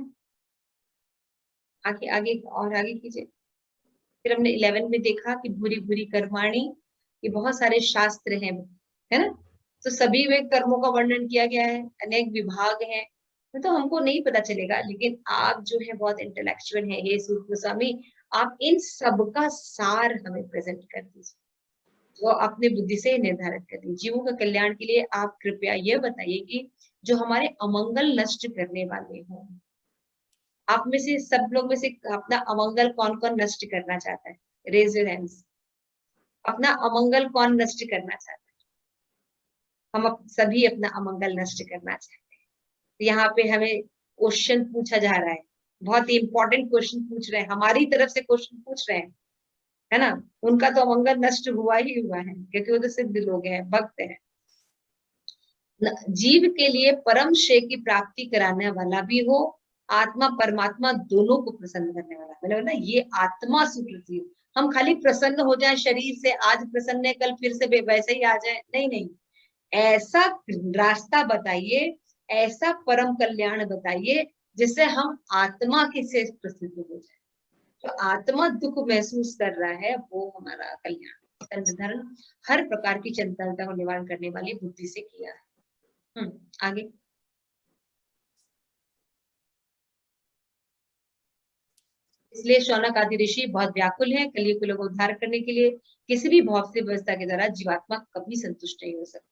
आगे आगे और आगे कीजिए। फिर हमने 11 में देखा कि भूरी भूरी कर्माणी, ये बहुत सारे शास्त्र हैं, है ना। तो सभी में कर्मों का वर्णन किया गया है, अनेक विभाग हैं, तो हमको नहीं पता चलेगा। लेकिन आप जो है बहुत इंटेलेक्चुअल है, हे सूत गोस्वामी, आप इन सब का सार हमें प्रेजेंट कर दीजिए, वो अपने बुद्धि से निर्धारित कर दीजिए। जीवों का कल्याण के लिए आप कृपया यह बताइए कि जो हमारे अमंगल नष्ट करने वाले हों, आप में से सब लोग में से अपना अमंगल कौन कौन नष्ट करना चाहता है? Raise your hands. अपना अमंगल कौन नष्ट करना चाहता है? हम सभी अपना अमंगल नष्ट करना चाहते हैं। तो यहाँ पे हमें क्वेश्चन पूछा जा रहा है, बहुत ही इंपॉर्टेंट क्वेश्चन पूछ रहे हैं, हमारी तरफ से क्वेश्चन पूछ रहे हैं, है ना। उनका तो अमंगल नष्ट हुआ ही हुआ है, क्योंकि वो तो सिद्ध लोग हैं, भक्त हैं। जीव के लिए परम श्रेय की प्राप्ति कराने वाला भी हो, आत्मा परमात्मा दोनों को प्रसन्न करने वाला, मतलब ना ये आत्मा सुकृति। हम खाली प्रसन्न हो जाए शरीर से, आज प्रसन्न है कल फिर से वैसे ही आ जाए, नहीं नहीं, ऐसा रास्ता बताइए, ऐसा परम कल्याण बताइए जिससे हम आत्मा के से प्रसिद्ध हो जाए। तो आत्मा दुख महसूस कर रहा है, वो हमारा कल्याण धर्म हर प्रकार की चंचलता को निवारण करने वाली बुद्धि से किया है। आगे इसलिए शौनक आदि ऋषि बहुत व्याकुल हैं कलयुग के लोगों को उद्धार करने के लिए। किसी भी भौतिक व्यवस्था के द्वारा जीवात्मा कभी संतुष्ट नहीं हो सकता।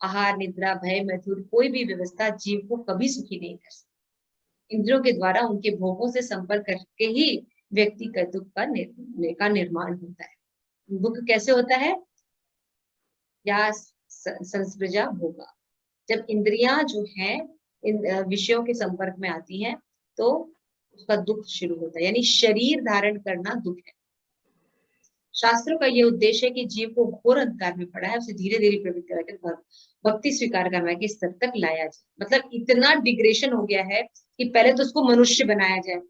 आहार, निद्रा, भय, मैथुन, कोई भी व्यवस्था जीव को कभी सुखी नहीं कर सकती। इंद्रियों के द्वारा उनके भोगों से संपर्क करके ही व्यक्ति का दुख का निर्माण होता है। दुख कैसे होता है? या संस्प्रजा भोगा, जब इंद्रियां जो है इन विषयों के संपर्क में आती हैं तो उसका दुख शुरू होता है, यानी शरीर धारण करना दुख है। शास्त्रों का यह उद्देश्य है कि जीव को घोर अंधकार में पड़ा है, उसे धीरे धीरे प्रवृत्त करके भक्ति स्वीकार करना के स्तर तक लाया जाए। मतलब इतना डिग्रेशन हो गया है कि पहले तो उसको मनुष्य बनाया जाए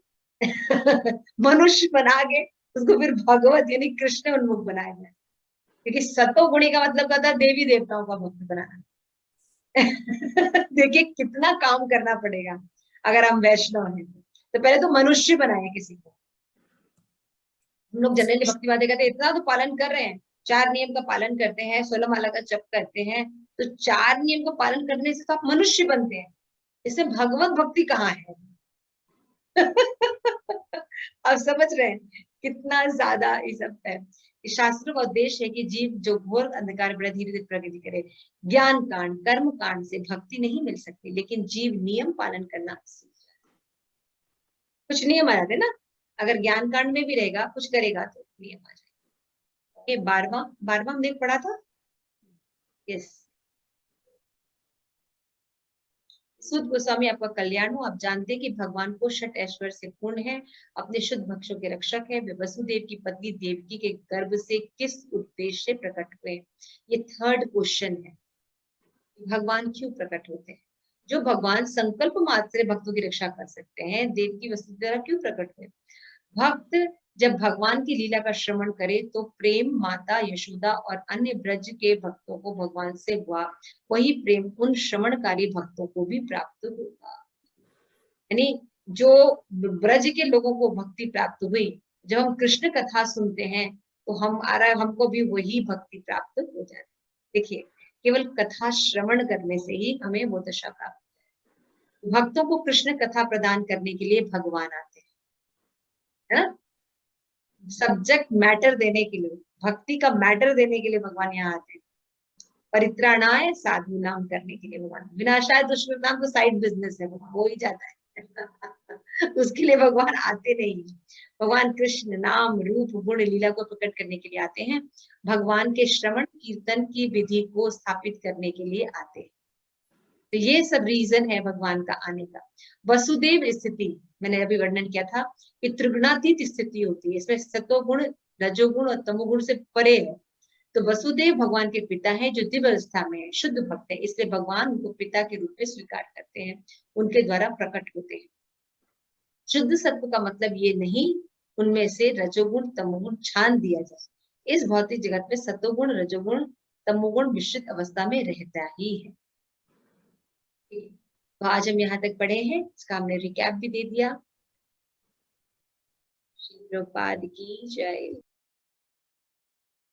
मनुष्य बना के उसको फिर भगवत यानी कृष्ण उन्मुख बनाया जाए, क्योंकि सतो गुणी का मतलब कहता है देवी देवताओं का भक्त बनाना देखिए कितना काम करना पड़ेगा अगर हम वैष्णव हैं। तो पहले तो मनुष्य बनाए किसी को। हम लोग जनरली भक्तिवादी कहते हैं इतना तो पालन कर रहे हैं, 4 नियम का पालन करते हैं, 16 माला का जप करते हैं, तो 4 नियम का पालन करने से तो आप मनुष्य बनते हैं, इसमें भगवत भक्ति कहाँ है आप समझ रहे हैं कितना ज्यादा ये सब है। शास्त्रों का उद्देश्य है कि जीव जो घोर अंधकार में धीरे धीरे प्रगति करे। ज्ञान कांड कर्म कांड से भक्ति नहीं मिल सकती, लेकिन जीव नियम पालन करना सीख जाए। कुछ नियम आ जाते ना, अगर ज्ञान कांड में भी रहेगा कुछ करेगा तो नियम आ जाएगा। 12वां हमने पढ़ा था, यस। सुध गोस्वामी आपका कल्याण हो। आप जानते हैं कि भगवान को षट ऐश्वर्य से पूर्ण है, अपने शुद्ध भक्तों के रक्षक है। वे वसुदेव की पत्नी देवकी के गर्भ से किस उद्देश्य से प्रकट हुए? ये 3rd क्वेश्चन है, भगवान क्यों प्रकट होते हैं? जो भगवान संकल्प मात्र से भक्तों की रक्षा कर सकते हैं, देवकी वसुदेव द्वारा क्यों प्रकट हुए? भक्त जब भगवान की लीला का श्रवण करे तो प्रेम माता यशोदा और अन्य ब्रज के भक्तों को भगवान से हुआ, वही प्रेम उन श्रवणकारी भक्तों को भी प्राप्त होगा। यानी जो ब्रज के लोगों को भक्ति प्राप्त हुई, जब हम कृष्ण कथा सुनते हैं तो हमको भी वही भक्ति प्राप्त हो जाती है। देखिए केवल कथा श्रवण करने से ही हमें वो दशा प्राप्त है। भक्तों को कृष्ण कथा प्रदान करने के लिए भगवान आते हैं, है ना? सब्जेक्ट मैटर देने के लिए, भक्ति का मैटर देने के लिए भगवान यहाँ आते हैं। परित्राणाय साधु नाम करने के लिए भगवान, विनाशाय दुष्कृताम तो साइड बिजनेस है, वो ही जाता है उसके लिए भगवान आते नहीं। भगवान कृष्ण नाम रूप गुण लीला को प्रकट करने के लिए आते हैं, भगवान के श्रवण कीर्तन की विधि को स्थापित करने के लिए आते हैं। तो ये सब रीजन है भगवान का आने का। वसुदेव स्थिति मैंने अभी वर्णन किया था कि त्रिगुणातीत स्थिति होती है, इसमें सतोगुण रजोगुण और तमोगुण से परे है। तो वसुदेव भगवान के पिता हैं जो दिव्य अवस्था में है, शुद्ध भक्त है, इसलिए भगवान उनको पिता के रूप में स्वीकार करते हैं, उनके द्वारा प्रकट होते हैं। शुद्ध सत्व का मतलब ये नहीं उनमें से रजोगुण तमोगुण छान दिया जाए। इस भौतिक जगत में सतोगुण रजोगुण तमोगुण मिश्रित अवस्था में रहता ही है। तो आज हम यहाँ तक पढ़े हैं, इसका हमने रिकैप भी दे दिया। श्री प्रभुपाद की जय।